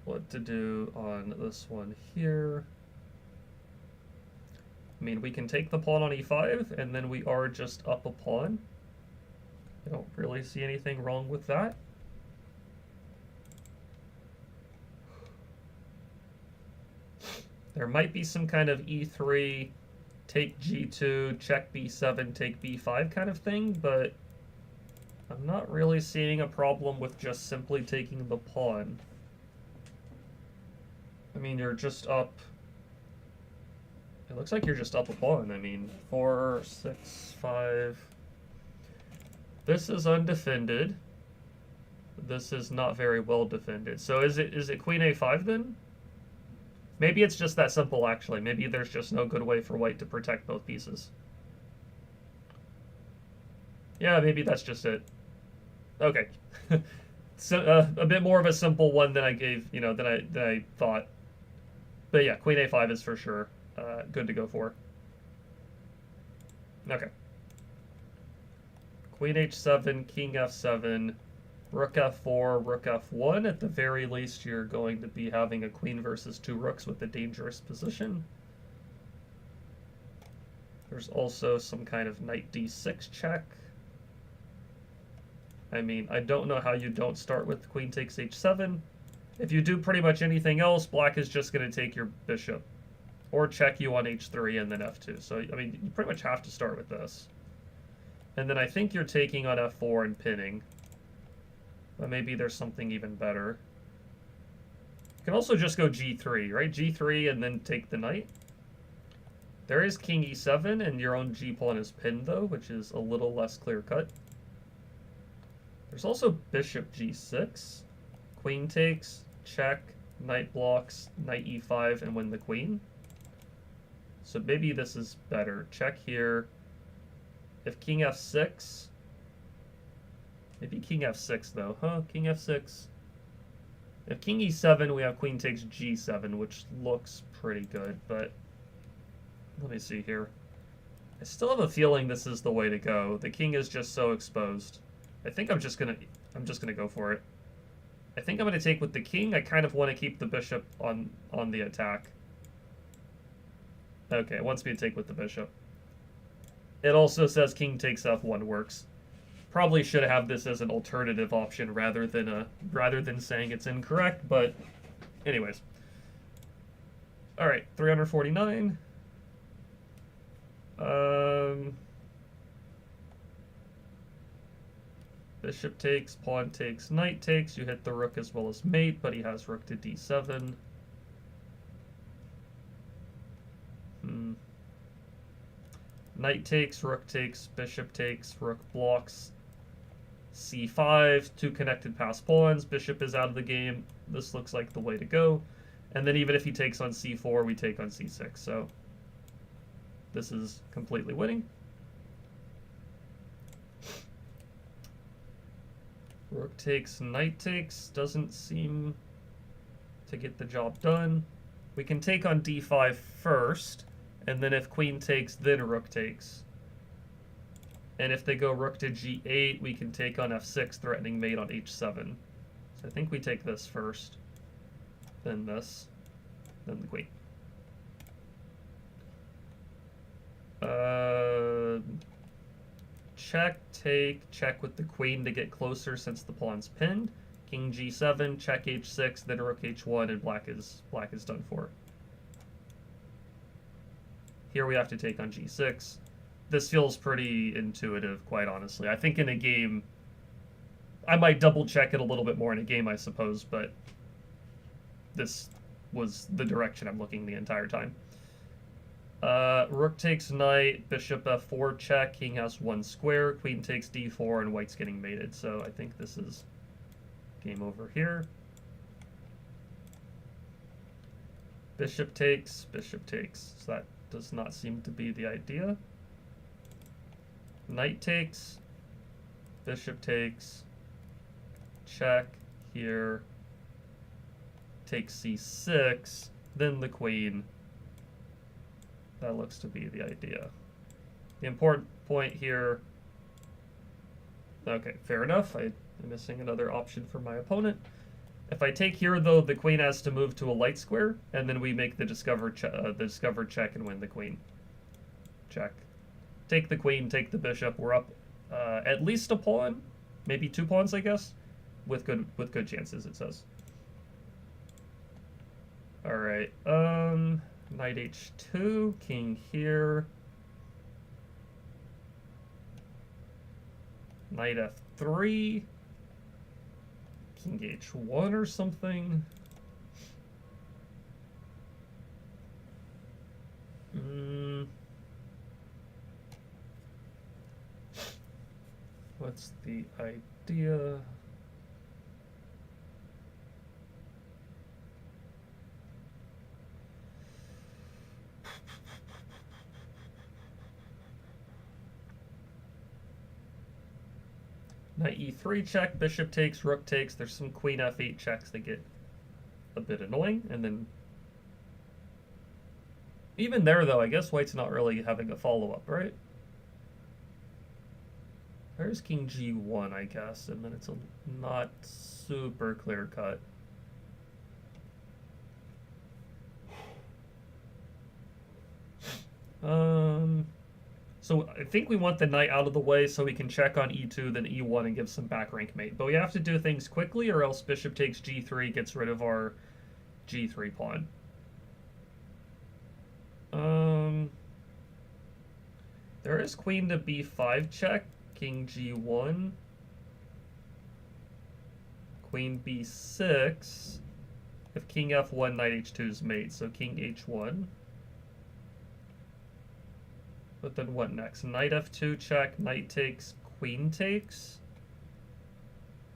What to do on this one here? I mean, we can take the pawn on e5, and then we are just up a pawn. I don't really see anything wrong with that. There might be some kind of e3, take g2, check b7, take b5 kind of thing, but I'm not really seeing a problem with just simply taking the pawn. I mean, you're just up... It looks like you're just up a pawn. I mean, 4, 6, 5. This is undefended. This is not very well defended. So is it queen a5 then? Maybe it's just that simple, actually. Maybe there's just no good way for white to protect both pieces. Yeah, maybe that's just it. Okay. So, a bit more of a simple one than I gave, than I thought. But yeah, queen a5 is for sure good to go for. Okay. Queen h7, king f7, rook f4, rook f1. At the very least, you're going to be having a queen versus two rooks with a dangerous position. There's also some kind of knight d6 check. I mean, I don't know how you don't start with queen takes h7. If you do pretty much anything else, black is just going to take your bishop. Or check you on h3 and then f2. So, I mean, you pretty much have to start with this. And then I think you're taking on f4 and pinning. But maybe there's something even better. You can also just go g3, right? g3 and then take the knight. There is king e7, and your own g-pawn is pinned, though, which is a little less clear-cut. There's also bishop g6. Queen takes, check, knight blocks, knight e5, and win the queen. So maybe this is better. Check here. If king f6... Maybe king f6, though. Huh? King f6. If king e7, we have queen takes g7, which looks pretty good, but... Let me see here. I still have a feeling this is the way to go. The king is just so exposed. I think I'm just gonna go for it. I think I'm gonna take with the king. I kind of want to keep the bishop on the attack. Okay, it wants me to take with the bishop. It also says king takes f1 works. Probably should have this as an alternative option rather than saying it's incorrect, but anyways. All right, 349. Bishop takes, pawn takes, knight takes. You hit the rook as well as mate, but he has rook to d7. Knight takes, rook takes, bishop takes, rook blocks, c5, two connected pass pawns, bishop is out of the game. This looks like the way to go. And then even if he takes on c4, we take on c6, so this is completely winning. Rook takes, knight takes, doesn't seem to get the job done. We can take on d5 first, and then if queen takes, then rook takes. And if they go rook to g8, we can take on f6, threatening mate on h7. So I think we take this first, then this, then the queen. Check, take, check with the queen to get closer since the pawn's pinned. King g7, check h6, then rook h1, and black is done for. Here we have to take on g6. This feels pretty intuitive, quite honestly. I think in a game, I might double check it a little bit more in a game, I suppose, but this was the direction I'm looking the entire time. Rook takes knight, bishop f4 check, king has one square, queen takes d4, and white's getting mated. So I think this is game over here. Bishop takes, so that does not seem to be the idea. Knight takes, bishop takes, check here, takes c6, then the queen. That looks to be the idea. The important point here... Okay, fair enough. I'm missing another option for my opponent. If I take here, though, the queen has to move to a light square, and then we make the discovered check and win the queen. Check. Take the queen, take the bishop. We're up at least a pawn, maybe two pawns, I guess, with good chances, it says. All right. Knight h2, king here. Knight f3. King h1 or something. What's the idea? Knight e3 check, bishop takes, rook takes. There's some queen f8 checks that get a bit annoying. And then even there, though, I guess white's not really having a follow-up, right? There's king g1, I guess, and then it's a not super clear-cut. So I think we want the knight out of the way so we can check on e2, then e1, and give some back rank mate. But we have to do things quickly, or else bishop takes g3 gets rid of our g3 pawn. There is queen to b5 check, king g1, queen b6. If king f1, knight h2 is mate, so king h1. But then what next? Knight f2 check, knight takes, queen takes.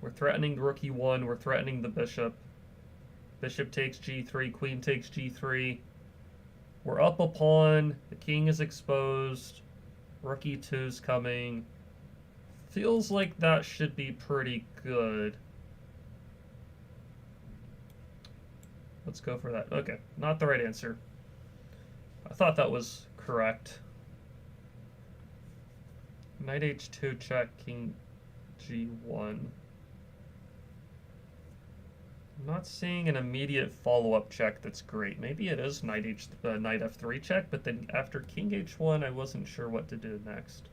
We're threatening rook e1, we're threatening the bishop. Bishop takes g3, queen takes g3. We're up a pawn, the king is exposed, rook e2 is coming. Feels like that should be pretty good. Let's go for that. Okay, not the right answer. I thought that was correct. Knight h2 check, king g1. I'm not seeing an immediate follow-up check that's great. Maybe it is knight f3 check, but then after king h1, I wasn't sure what to do next.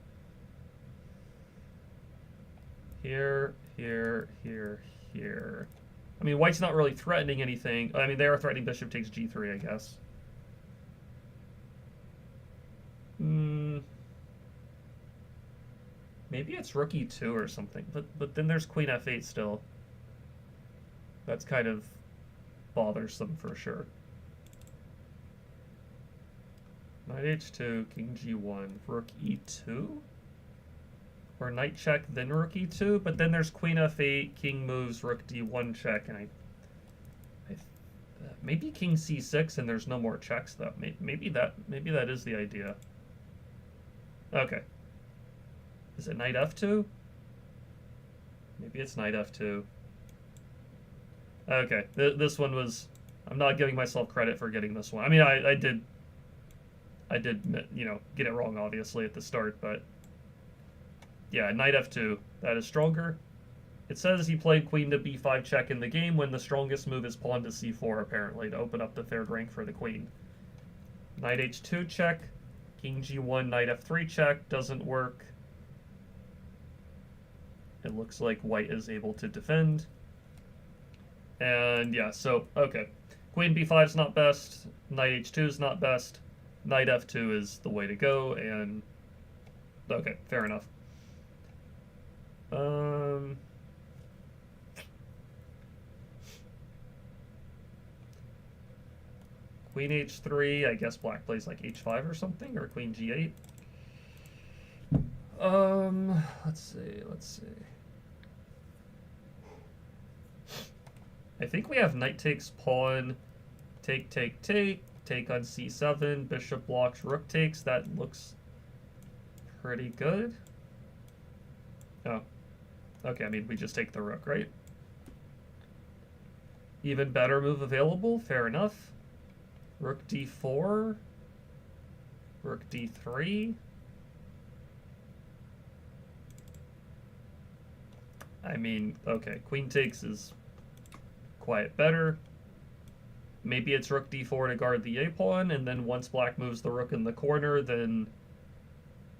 Here, here, here, here. I mean, white's not really threatening anything. I mean, they are threatening bishop takes g3, I guess. Maybe it's rook e2 or something, but then there's queen f8 still. That's kind of bothersome for sure. Knight h2, king g1, rook e2? Or knight check, then rook e2, but then there's queen f8, king moves, rook d1 check, and maybe king c6 and there's no more checks though. Maybe that is the idea. Okay. Is it knight f2? Maybe it's knight f2. Okay, this one was... I'm not giving myself credit for getting this one. I mean, I did, you know, get it wrong, obviously, at the start, but... Yeah, knight f2. That is stronger. It says he played queen to b5 check in the game when the strongest move is pawn to c4, apparently, to open up the third rank for the queen. Knight h2 check. King g1, knight f3 check. Doesn't work. It looks like white is able to defend. And yeah, so, okay. Queen b5 is not best. Knight h2 is not best. Knight f2 is the way to go, and... Okay, fair enough. Queen h3, I guess black plays like h5 or something, or queen g8. Let's see. I think we have knight takes pawn, take on c7, bishop blocks, rook takes. That looks pretty good. Oh, okay, I mean, we just take the rook, right? Even better move available, fair enough. Rook d4, rook d3. I mean, okay, queen takes is quite better. Maybe it's rook d4 to guard the a pawn, and then once black moves the rook in the corner, then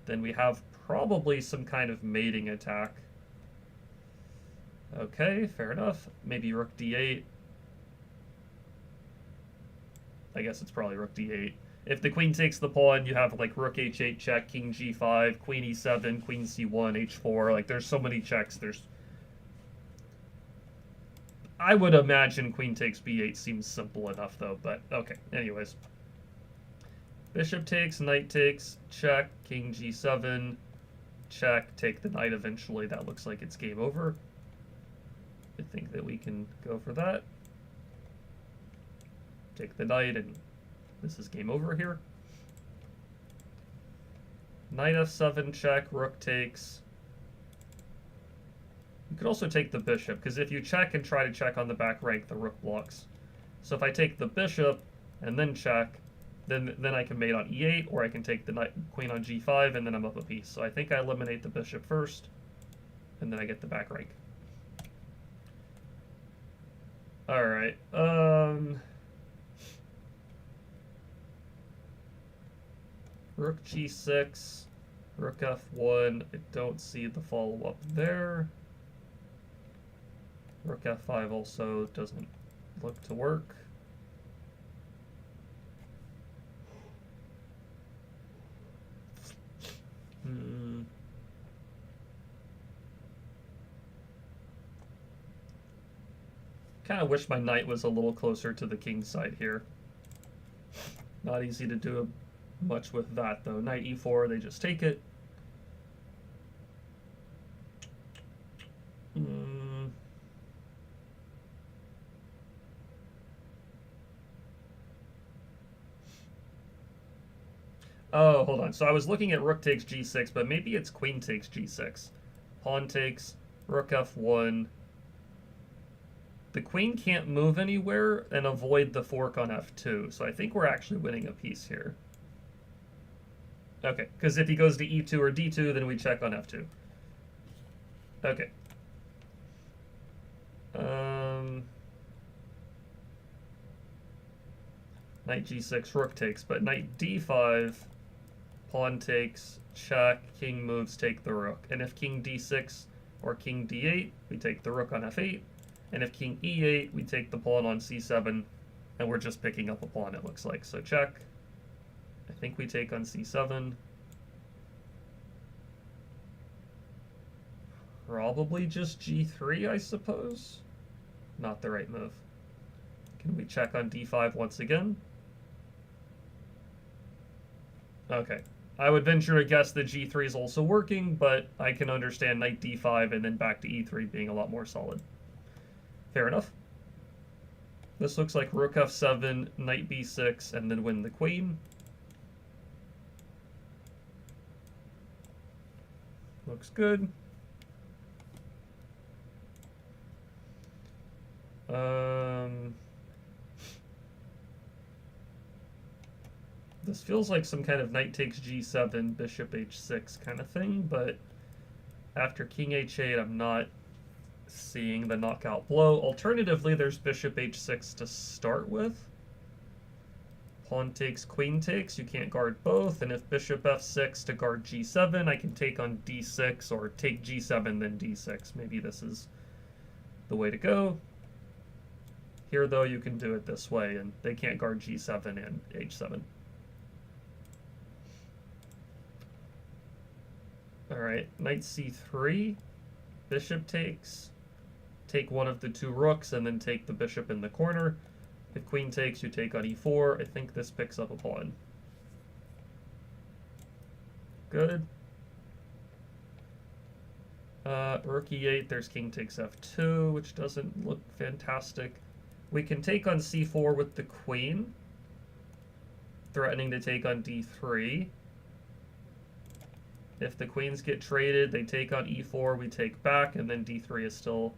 we have probably some kind of mating attack. Okay, fair enough. Maybe rook d8. I guess it's probably rook d8. If the queen takes the pawn, you have like rook h8 check, king g5, queen e7, queen c1, h4. Like there's so many checks. I would imagine queen takes b8 seems simple enough though, but okay. Anyways. Bishop takes, knight takes, check, king g7, check, take the knight eventually. That looks like it's game over. I think that we can go for that. Take the knight, and this is game over here. Knight f7 check, rook takes. could also take the bishop, because if you check and try to check on the back rank, the rook blocks. So if I take the bishop and then check, then I can mate on e8, or I can take the knight, queen on g5, and then I'm up a piece. So I think I eliminate the bishop first, and then I get the back rank. All right. Rook g6, rook f1. I don't see the follow-up there. Rook f5 also doesn't look to work. Kind of wish my knight was a little closer to the king's side here. Not easy to do much with that, though. Knight e4, they just take it. Oh, hold on. So I was looking at rook takes g6, but maybe it's queen takes g6. Pawn takes, rook f1. The queen can't move anywhere and avoid the fork on f2, so I think we're actually winning a piece here. Okay, because if he goes to e2 or d2, then we check on f2. Okay. Knight g6, rook takes, but knight d5, pawn takes, check, king moves, take the rook. And if king d6 or king d8, we take the rook on f8. And if king e8, we take the pawn on c7, and we're just picking up a pawn, it looks like. So check. I think we take on c7. Probably just g3, I suppose. Not the right move. Can we check on d5 once again? Okay. I would venture to guess that g3 is also working, but I can understand knight d5 and then back to e3 being a lot more solid. Fair enough. This looks like rook f7, knight b6, and then win the queen. Looks good. This feels like some kind of knight takes g7, bishop h6 kind of thing, but after king h8, I'm not seeing the knockout blow. Alternatively, there's bishop h6 to start with. Pawn takes, queen takes, you can't guard both, and if bishop f6 to guard g7, I can take on d6, or take g7, then d6. Maybe this is the way to go. Here, though, you can do it this way, and they can't guard g7 and h7. Alright, knight c3, bishop takes, take one of the two rooks, and then take the bishop in the corner. If queen takes, you take on e4. I think this picks up a pawn. Good. Rook e8, there's king takes f2, which doesn't look fantastic. We can take on c4 with the queen, threatening to take on d3. If the queens get traded, they take on e4, we take back, and then d3 is still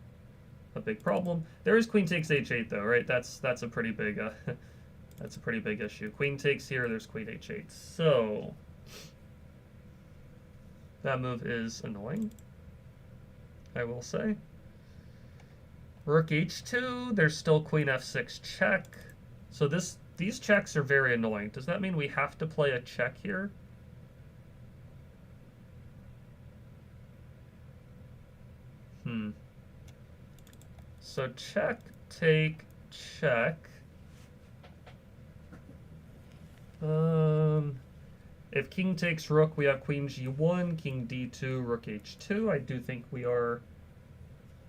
a big problem. There is queen takes h8 though, right? That's a pretty big that's a pretty big issue. Queen takes here, there's queen h8. So that move is annoying, I will say. Rook h2, there's still queen f6 check. So these checks are very annoying. Does that mean we have to play a check here? So check, take, check. If king takes rook, we have queen g1, king d2, rook h2. I do think we are...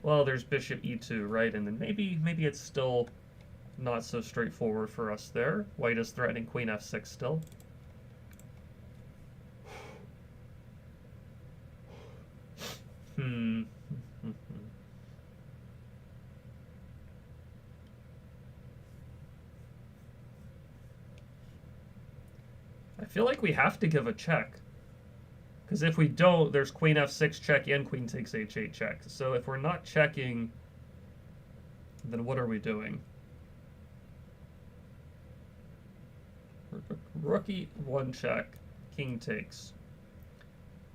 Well, there's bishop e2, right? And then maybe it's still not so straightforward for us there. White is threatening queen f6 still. I feel like we have to give a check, Because if we don't, there's queen f6 check and queen takes h8 check. So if we're not checking, then what are we doing? Rook e1 check, king takes.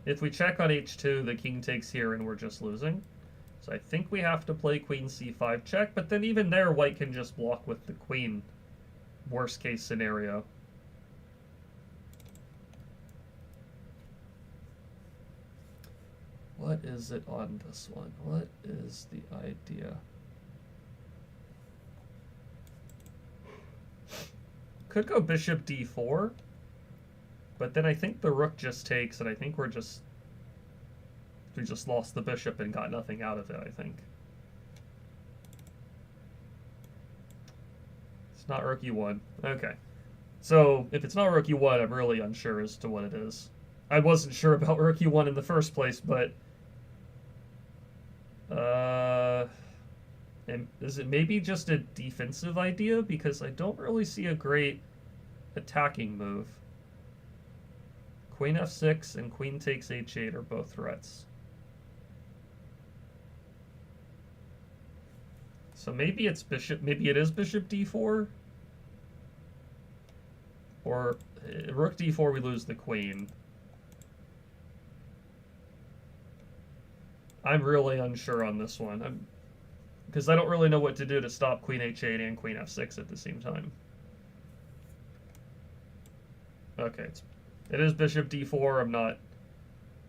If we check on h2, the king takes here and we're just losing. So I think we have to play queen c5 check, but then even there, white can just block with the queen. Worst case scenario. What is it on this one? What is the idea? Could go bishop d4, but then I think the rook just takes, and I think we just lost the bishop and got nothing out of it, I think. It's not rook e1. Okay. So, if it's not rook e1, I'm really unsure as to what it is. I wasn't sure about rook e1 in the first place, but... and is it maybe just a defensive idea? Because I don't really see a great attacking move. Queen f6 and queen takes h8 are both threats. So maybe it's bishop, maybe it is bishop d4? Or rook d4, we lose the queen. I'm really unsure on this one. Because I don't really know what to do to stop queen h8 and queen f6 at the same time. Okay, it is bishop d4. I'm not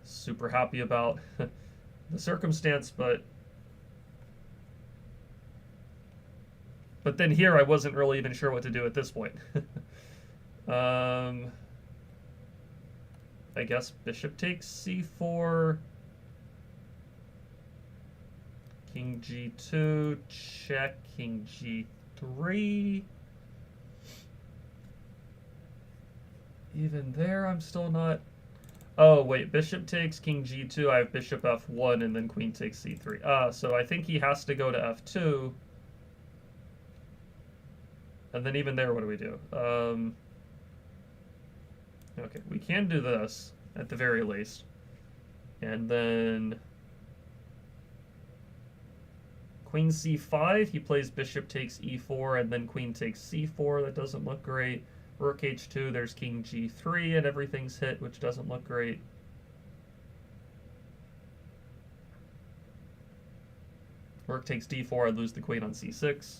super happy about the circumstance, but then here I wasn't really even sure what to do at this point. I guess bishop takes c4. King g2, check, king g3. Even there, I'm still not... Oh, wait, bishop takes, king g2, I have bishop f1, and then queen takes c3. So I think he has to go to f2. And then even there, what do we do? Okay, we can do this, at the very least. And then... Queen c5, he plays bishop takes e4, and then queen takes c4. That doesn't look great. Rook h2, there's king g3, and everything's hit, which doesn't look great. Rook takes d4, I'd lose the queen on c6.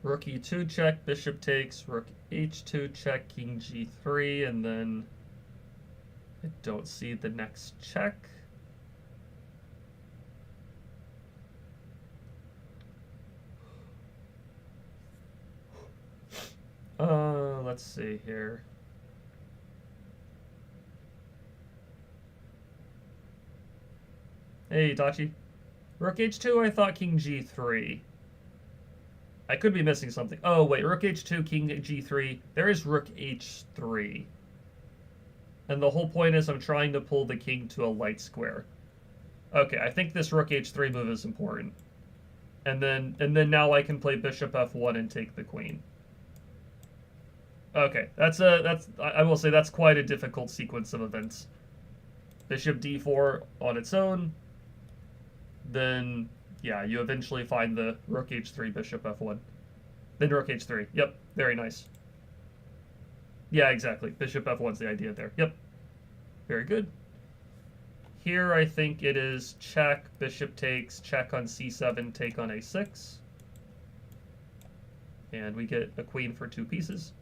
Rook e2 check, bishop takes, rook h2 check, king g3, and then... I don't see the next check. Let's see here. Hey, Dachi. Rook h2, I thought king g3. I could be missing something. Oh, wait, rook h2, king g3. There is rook h3. And the whole point is I'm trying to pull the king to a light square. Okay, I think this rook h3 move is important. And then now I can play bishop f1 and take the queen. Okay, I will say that's quite a difficult sequence of events. Bishop d4 on its own. Then, yeah, you eventually find the rook h3, bishop f1. Then rook h3. Yep, very nice. Yeah, exactly. Bishop f1's the idea there. Yep. Very good. Here I think it is check, bishop takes, check on c7, take on a6. And we get a queen for 2 pieces.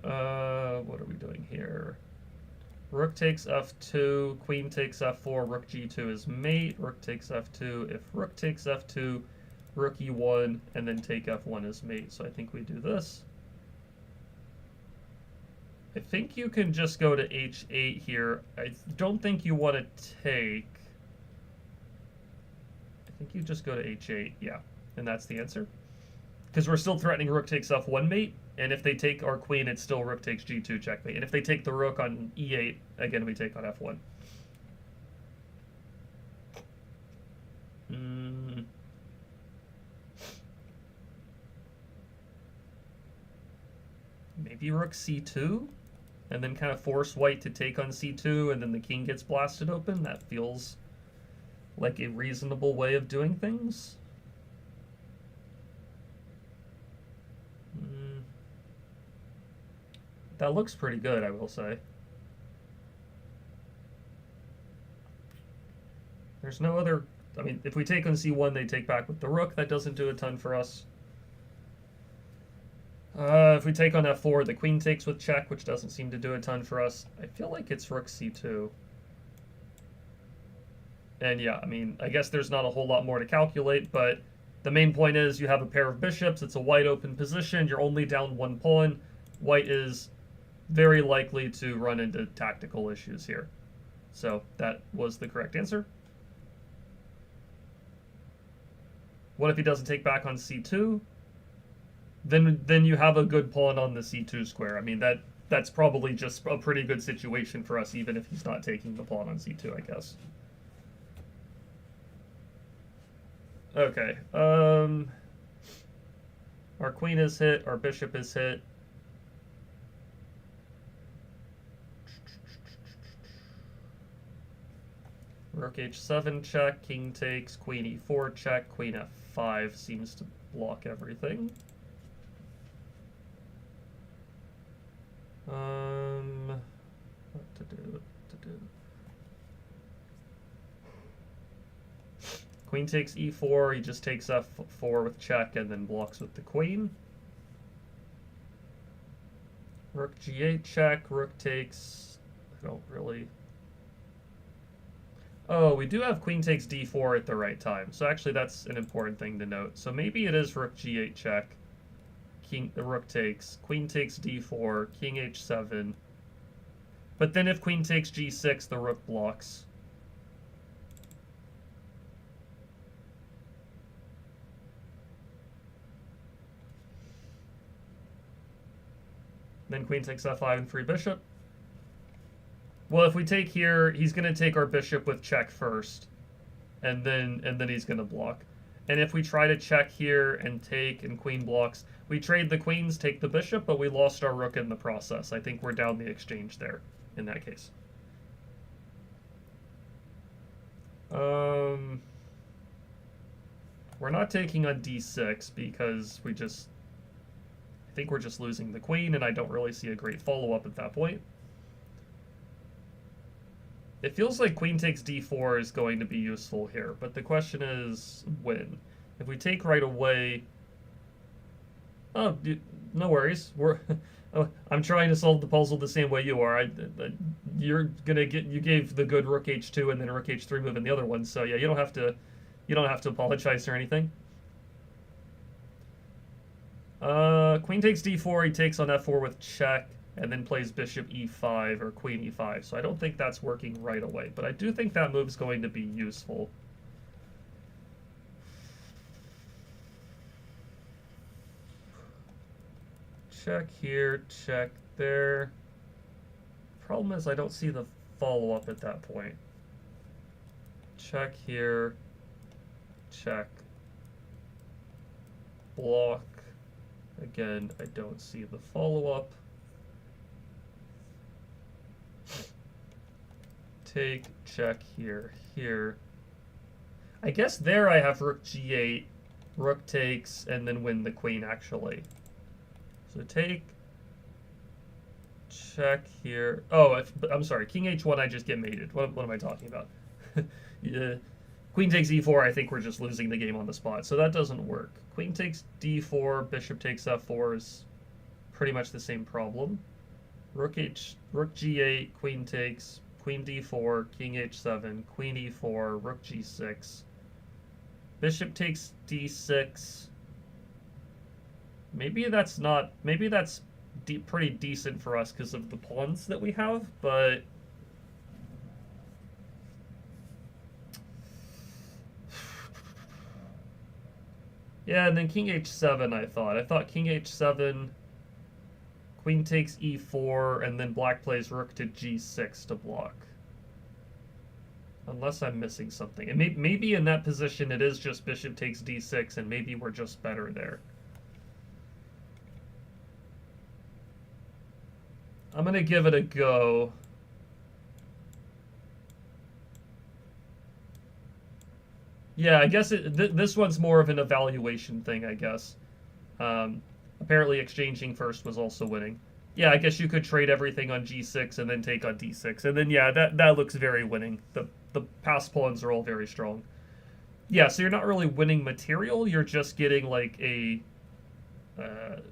What are we doing here? Rook takes f2, queen takes f4, rook g2 is mate, rook takes f2. If rook takes f2, rook e1, and then take f1 as mate. So I think we do this. I think you can just go to h8 here. I don't think you want to take. I think you just go to h8, yeah. And that's the answer. Because we're still threatening rook takes f1 mate, and if they take our queen, it's still rook takes g2 checkmate. And if they take the rook on e8, again, we take on f1. maybe rook c2, and then kind of force white to take on c2, and then the king gets blasted open. That feels like a reasonable way of doing things. That looks pretty good, I will say. There's no other... I mean, if we take on c1, they take back with the rook. That doesn't do a ton for us. If we take on f4, the queen takes with check, which doesn't seem to do a ton for us. I feel like it's rook c2. And yeah, I mean, I guess there's not a whole lot more to calculate, but the main point is you have a pair of bishops. It's a wide open position. You're only down one pawn. White is very likely to run into tactical issues here. So that was the correct answer. What if he doesn't take back on c2? Then you have a good pawn on the c2 square. I mean, that's probably just a pretty good situation for us, even if he's not taking the pawn on c2, I guess. Okay. Our queen is hit. Our bishop is hit. Rook h7 check, king takes, queen e4 check, queen f5 seems to block everything. What to do? Queen takes e4, he just takes f4 with check and then blocks with the queen. Rook g8 check, rook takes, I don't really... Oh, we do have queen takes d4 at the right time, so actually that's an important thing to note. So maybe it is rook g8 check, the rook takes, queen takes d4, king h7. But then if queen takes g6, the rook blocks. Then queen takes f5 and free bishop. Well, if we take here, he's going to take our bishop with check first, and then he's going to block. And if we try to check here and take and queen blocks, we trade the queens, take the bishop, but we lost our rook in the process. I think we're down the exchange there in that case. We're not taking on d6 because I think we're just losing the queen, and I don't really see a great follow-up at that point. It feels like queen takes d4 is going to be useful here, but the question is when. If we take right away... Oh, no worries. I'm trying to solve the puzzle the same way you are. You gave the good rook h2 and then rook h3 move in the other one, so yeah, you don't have to apologize or anything. Queen takes d4, he takes on f4 with check, and then plays bishop e5 or queen e5. So I don't think that's working right away, but I do think that move's going to be useful. Check here, check there. Problem is I don't see the follow-up at that point. Check here, check, block. Again, I don't see the follow-up. Take, check here, here. I guess there I have rook g8, rook takes, and then win the queen, actually. So take, check here. Oh, I'm sorry, king h1, I just get mated. What am I talking about? Yeah. Queen takes e4, I think we're just losing the game on the spot, so that doesn't work. Queen takes d4, bishop takes f4 is pretty much the same problem. Rook g8, queen takes, queen d4, king h7, queen e4, rook g6. Bishop takes d6. Maybe that's pretty decent for us because of the pawns that we have, but... Yeah, and then king h7 I thought king h7, queen takes e4, and then black plays rook to g6 to block. Unless I'm missing something. And maybe in that position it is just bishop takes d6, and maybe we're just better there. I'm going to give it a go. Yeah, I guess this one's more of an evaluation thing, I guess. Apparently exchanging first was also winning. Yeah, I guess you could trade everything on g6 and then take on d6. And then, yeah, that looks very winning. The passed pawns are all very strong. Yeah, so you're not really winning material. You're just getting, like, a...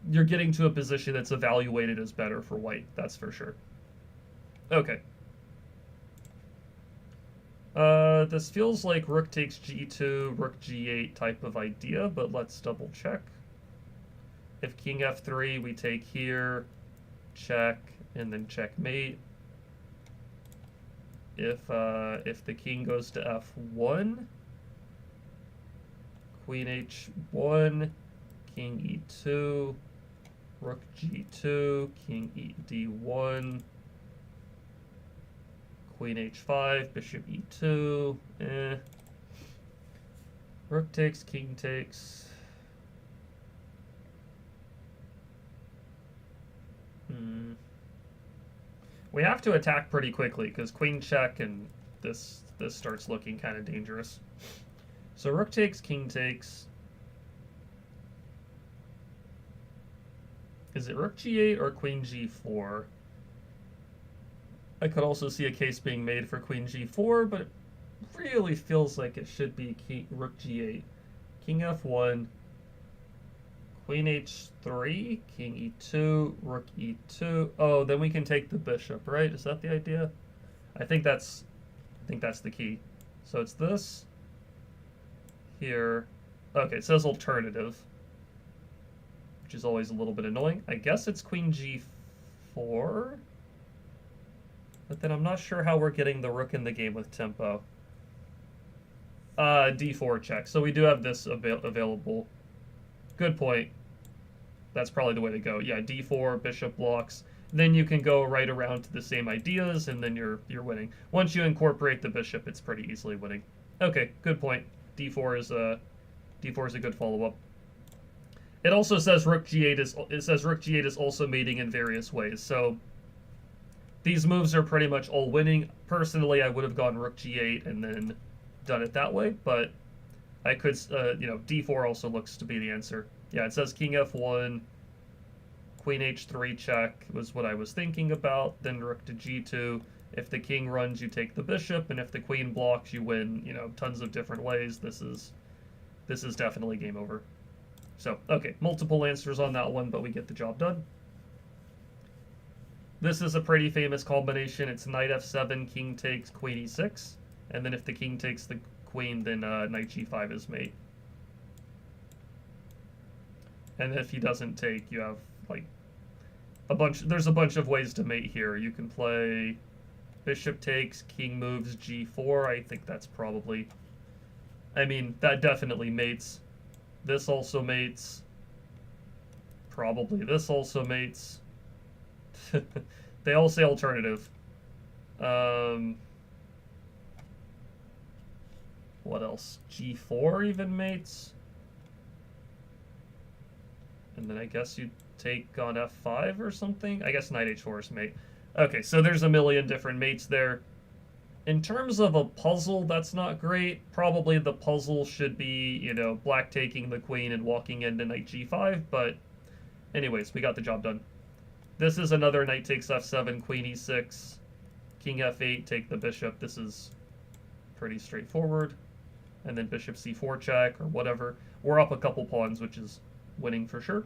you're getting to a position that's evaluated as better for white. That's for sure. Okay. This feels like rook takes g2, rook g8 type of idea, but let's double check. If king f3, we take here, check, and then checkmate. If the king goes to f1, queen h1, king e2, rook g2, king e d1, queen h5, bishop e2, rook takes, king takes. We have to attack pretty quickly because queen check and this starts looking kind of dangerous. So rook takes, king takes. Is it rook g8 or queen g4? I could also see a case being made for queen g4, but it really feels like it should be rook g8. King f1, queen h3, king e2, rook e2. Oh, then we can take the bishop, right? Is that the idea? I think that's the key. So it's this here. Okay, it says alternative, which is always a little bit annoying. I guess it's queen g4. But then I'm not sure how we're getting the rook in the game with tempo. D4 check. So we do have this available. Good point. That's probably the way to go. Yeah, D4, bishop blocks. Then you can go right around to the same ideas, and then you're winning. Once you incorporate the bishop, it's pretty easily winning. Okay, good point. D4 is a good follow-up. It also says rook g8 is also mating in various ways. So these moves are pretty much all winning. Personally, I would have gone rook g8 and then done it that way, but I could, d4 also looks to be the answer. Yeah, it says king f1, queen h3 check was what I was thinking about, then rook to g2. If the king runs, you take the bishop, and if the queen blocks, you win, tons of different ways. This is definitely game over. So, okay, multiple answers on that one, but we get the job done. This is a pretty famous combination. It's knight f7, king takes, queen e6. And then if the king takes the queen, then knight g5 is mate. And if he doesn't take, you have, like, there's a bunch of ways to mate here. You can play bishop takes, king moves, g4. I think that's probably... I mean, that definitely mates. This also mates. Probably this also mates. They all say alternative. What else? G4 even mates. And then I guess you take on F5 or something. I guess knight H4 is mate. Okay, so there's a million different mates there. In terms of a puzzle, that's not great. Probably the puzzle should be, black taking the queen and walking into knight G5, but anyways, we got the job done. This is another knight takes F7, queen E6, king F8, take the bishop. This is pretty straightforward. And then bishop C4 check or whatever. We're up a couple pawns, which is winning for sure.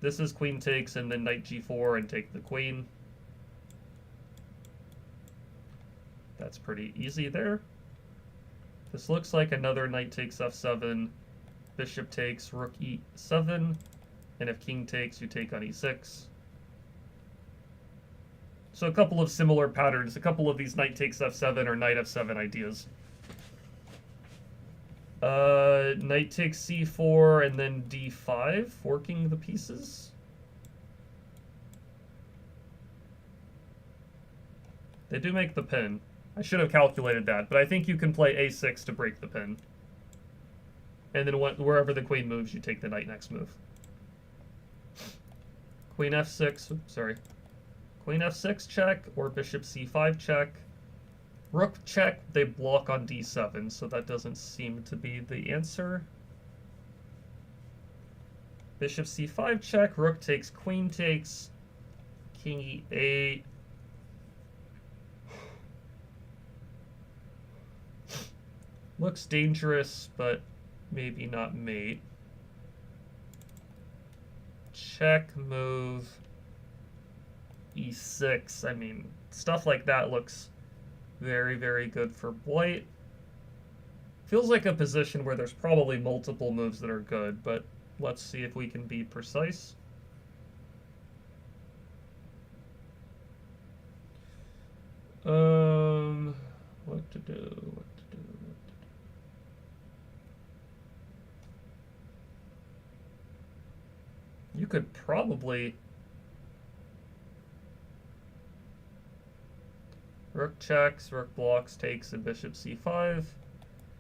This is queen takes and then knight G4 and take the queen. That's pretty easy there. This looks like another knight takes F7, bishop takes, rook E7, and if king takes, you take on E6. So a couple of similar patterns, a couple of these knight takes F7 or knight F7 ideas. Knight takes C4 and then D5, forking the pieces. They do make the pin. I should have calculated that, but I think you can play A6 to break the pin. And then wherever the queen moves, you take the knight next move. Queen F6, sorry. Queen f6 check or bishop c5 check. Rook check, they block on d7, so that doesn't seem to be the answer. Bishop c5 check, rook takes, queen takes, king e8. Looks dangerous, but maybe not mate. Check, move, e6. I mean, stuff like that looks very, very good for white. Feels like a position where there's probably multiple moves that are good, but let's see if we can be precise. What to do? You could probably rook checks, rook blocks, takes, and bishop c5.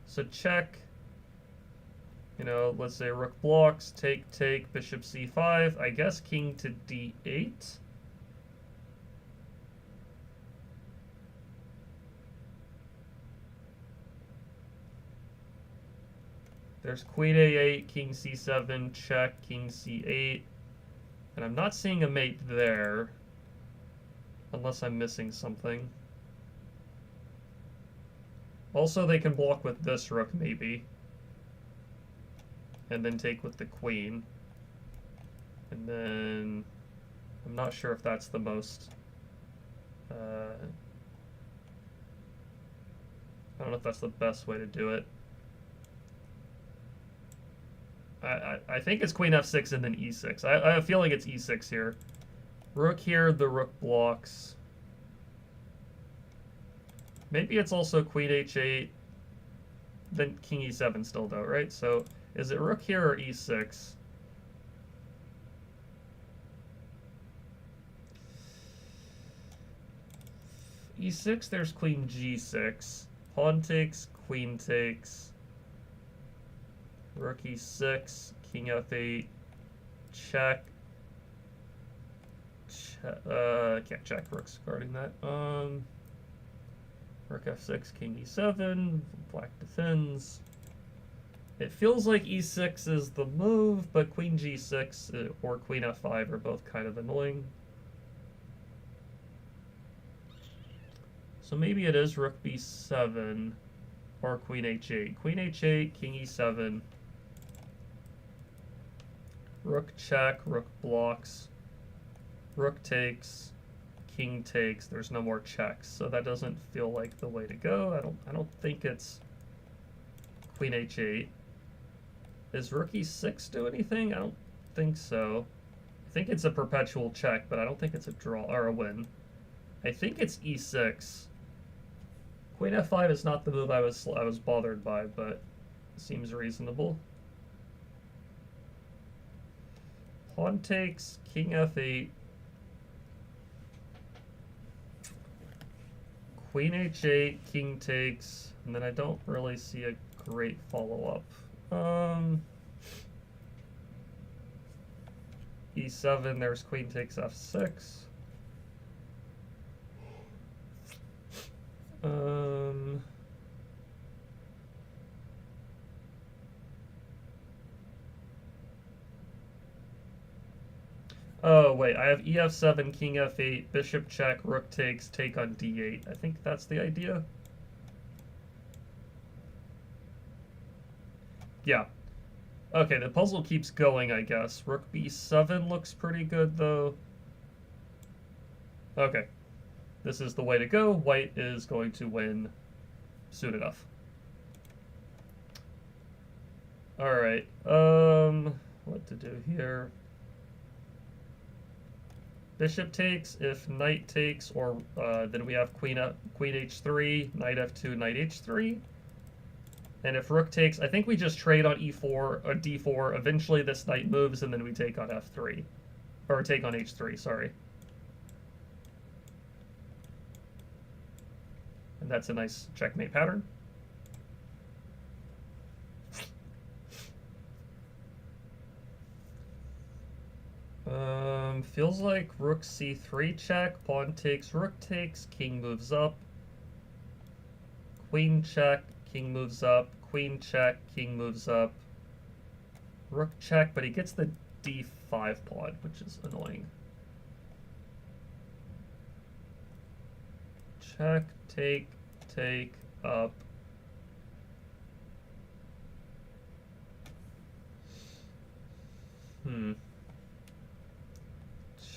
So check. You know, let's say rook blocks, take, bishop c5. I guess king to d8. There's queen a8, king c7, check, king c8. And I'm not seeing a mate there, unless I'm missing something. Also, they can block with this rook, maybe. And then take with the queen. And then I'm not sure if that's the most... I don't know if that's the best way to do it. I think it's queen f6 and then e6. I have a feeling it's e6 here. Rook here, the rook blocks. Maybe it's also queen h8, then king e7 still though, right? So is it rook here or e6? e6, there's queen g6. Pawn takes, queen takes. Rook e6, king f8, check. Can't check, rook's guarding that. Rook f6, king e7, black defends. It feels like e6 is the move, but queen g6 or queen f5 are both kind of annoying. So maybe it is rook b7 or queen h8. Queen h8, king e7. Rook check, rook blocks, rook takes, king takes. There's no more checks, so that doesn't feel like the way to go. I don't think it's queen h8. Does rook e6 do anything? I don't think so. I think it's a perpetual check, but I don't think it's a draw or a win. I think it's e6. Queen f5 is not the move I was bothered by, but it seems reasonable. Pawn takes, king f8, queen h8, king takes, and then I don't really see a great follow-up. e7, there's queen takes f6. Oh, wait, I have ef7, king f8, bishop check, rook takes, take on d8. I think that's the idea. Yeah. Okay, the puzzle keeps going, I guess. Rook b7 looks pretty good, though. Okay. This is the way to go. White is going to win soon enough. Alright, what to do here? Bishop takes, if knight takes, or then we have queen h3, knight f2, knight h3. And if rook takes, I think we just trade on e4 or d4. Eventually this knight moves, and then we take on f3. Or take on h3, sorry. And that's a nice checkmate pattern. feels like rook c3 check, pawn takes, rook takes, king moves up, queen check, king moves up, queen check, king moves up, rook check, but he gets the d5 pawn, which is annoying. Check, take, up.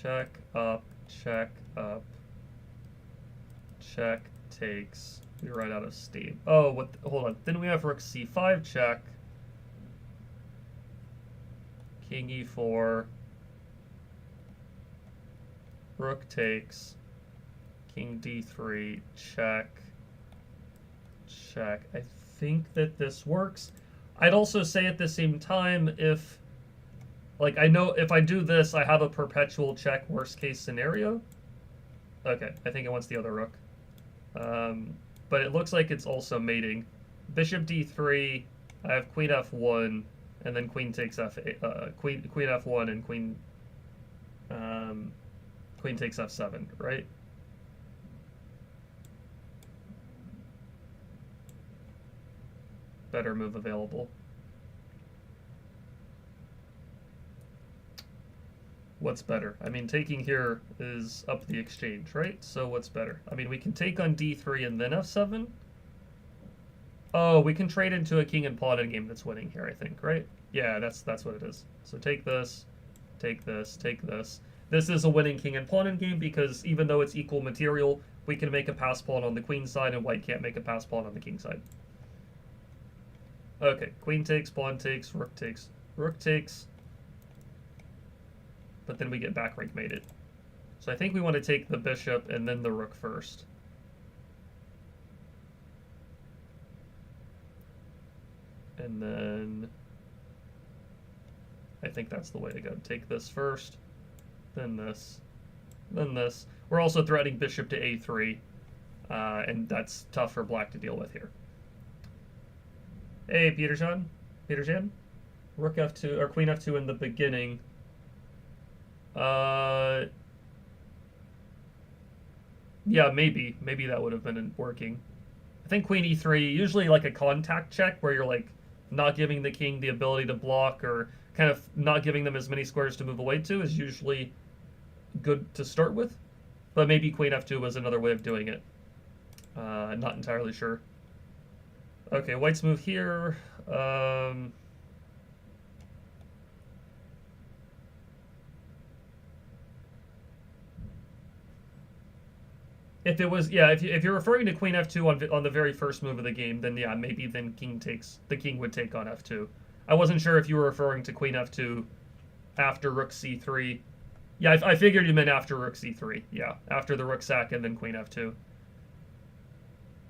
Check, up, check, takes. We run out of steam. Oh, what? Hold on. Then we have rook c5 check. King e4. Rook takes. King d3, check, check. I think that this works. I'd also say at the same time, if, like, I know if I do this, I have a perpetual check worst case scenario. Okay, I think it wants the other rook. But it looks like it's also mating. Bishop d3, I have queen f1, and then queen takes queen f1 and queen takes f7, right? Better move available. What's better? I mean, taking here is up the exchange, right? So what's better? I mean, we can take on d3 and then f7. Oh, we can trade into a king and pawn in a game that's winning here, I think, right? Yeah, that's what it is. So take this, take this, take this. This is a winning king and pawn in game because even though it's equal material, we can make a pass pawn on the queen side and white can't make a pass pawn on the king side. Okay, queen takes, pawn takes, rook takes, rook takes. But then we get back rank mated. So I think we want to take the bishop and then the rook first. And then I think that's the way to go. Take this first, then this, then this. We're also threatening bishop to a3, and that's tough for black to deal with here. Hey, Peter-Jan. Rook f2, or queen f2 in the beginning. Yeah, maybe that would have been working. I think queen e3, usually like a contact check where you're like not giving the king the ability to block or kind of not giving them as many squares to move away to is usually good to start with. But maybe queen f2 was another way of doing it. Not entirely sure. Okay, white's move here. If it was, yeah, if you're referring to queen f2 on the very first move of the game, then yeah, maybe then the king would take on f2. I wasn't sure if you were referring to queen f2 after rook c3. Yeah, I figured you meant after rook c3. Yeah, after the rook sack and then queen f2.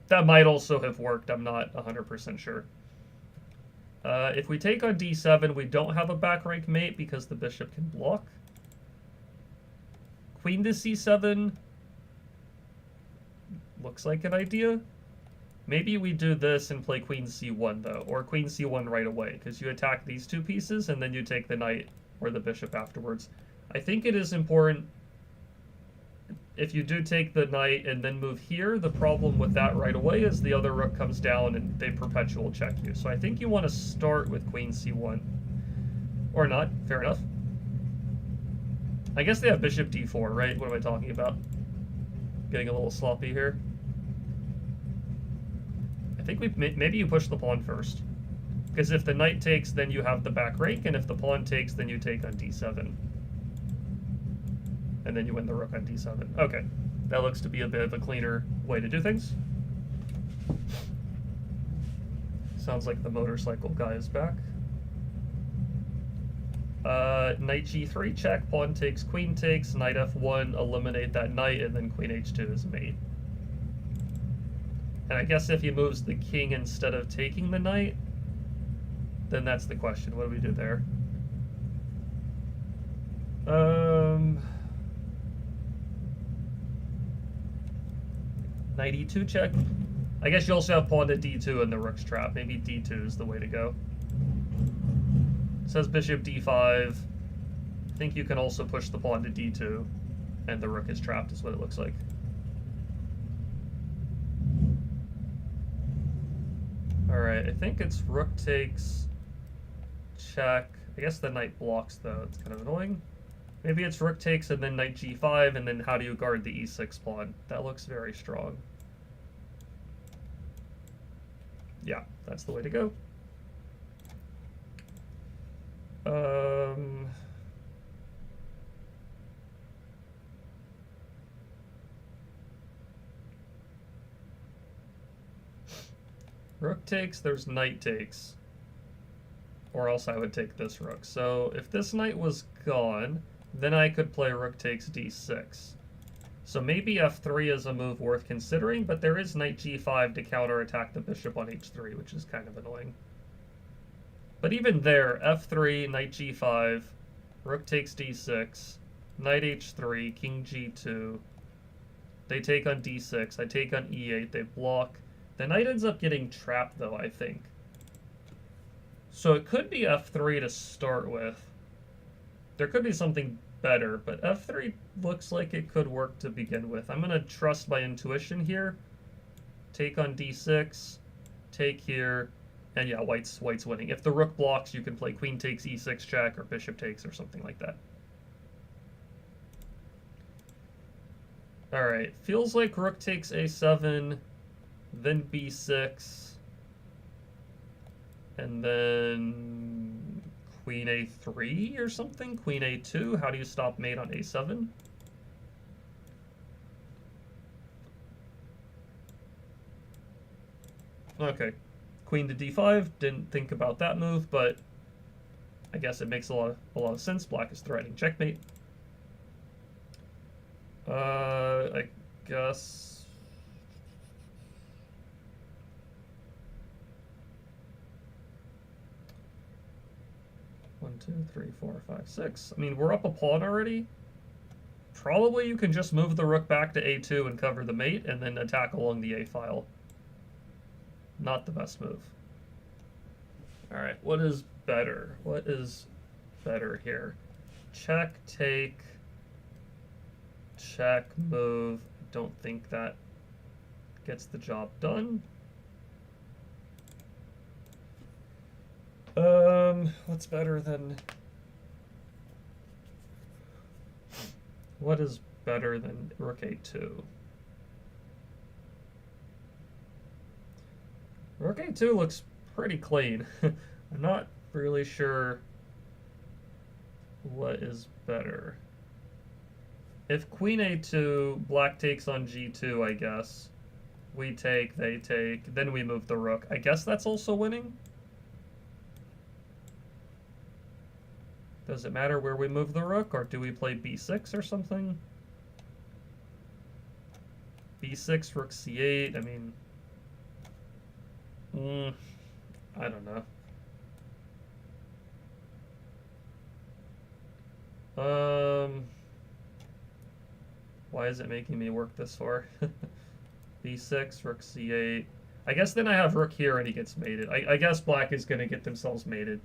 That might also have worked. I'm not 100% sure. If we take on d7, we don't have a back rank mate because the bishop can block. Queen to c7 looks like an idea. Maybe we do this and play queen c1 though, or queen c1 right away, because you attack these two pieces and then you take the knight or the bishop afterwards. I think it is important if you do take the knight and then move here, the problem with that right away is the other rook comes down and they perpetual check you. So I think you want to start with queen c1. Or not, fair enough. I guess they have bishop d4, right? What am I talking about? Getting a little sloppy here. I think maybe you push the pawn first. Because if the knight takes, then you have the back rank, and if the pawn takes, then you take on d7. And then you win the rook on d7. Okay, that looks to be a bit of a cleaner way to do things. Sounds like the motorcycle guy is back. Knight g3 check, pawn takes, queen takes, knight f1, eliminate that knight, and then queen h2 is mate. And I guess if he moves the king instead of taking the knight, then that's the question. What do we do there? Knight e2 check. I guess you also have pawn to d2 and the rook's trap. Maybe d2 is the way to go. It says bishop d5. I think you can also push the pawn to d2, and the rook is trapped, is what it looks like. Alright, I think it's rook takes, check. I guess the knight blocks, though. It's kind of annoying. Maybe it's rook takes and then knight g5, and then how do you guard the e6 pawn? That looks very strong. Yeah, that's the way to go. Rook takes, there's knight takes. Or else I would take this rook. So if this knight was gone, then I could play rook takes d6. So maybe f3 is a move worth considering, but there is knight g5 to counterattack the bishop on h3, which is kind of annoying. But even there, f3, knight g5, rook takes d6, knight h3, king g2. They take on d6, I take on e8, they block. The knight ends up getting trapped, though, I think. So it could be f3 to start with. There could be something better, but f3 looks like it could work to begin with. I'm going to trust my intuition here. Take on d6, take here, and yeah, white's winning. If the rook blocks, you can play queen takes e6 check or bishop takes or something like that. Alright, feels like rook takes a7, then b6, and then queen a3 or something? Queen a2? How do you stop mate on a7? Okay. Queen to d5. Didn't think about that move, but I guess it makes a lot of sense. Black is threatening checkmate. I guess... One, two, three, four, five, six. I mean, we're up a pawn already. Probably you can just move the rook back to a2 and cover the mate, and then attack along the a file. Not the best move. Alright, what is better? What is better here? Check, take, check, move. Don't think that gets the job done. What's better than... What is better than rook a2? Rook a2 looks pretty clean. I'm not really sure what is better. If queen a2, black takes on g2, I guess. We take, they take, then we move the rook. I guess that's also winning? Does it matter where we move the rook, or do we play b6 or something? b6, rook c8, I mean... I don't know. Why is it making me work this far? b6, rook c8. I guess then I have rook here and he gets mated. I guess black is going to get themselves mated.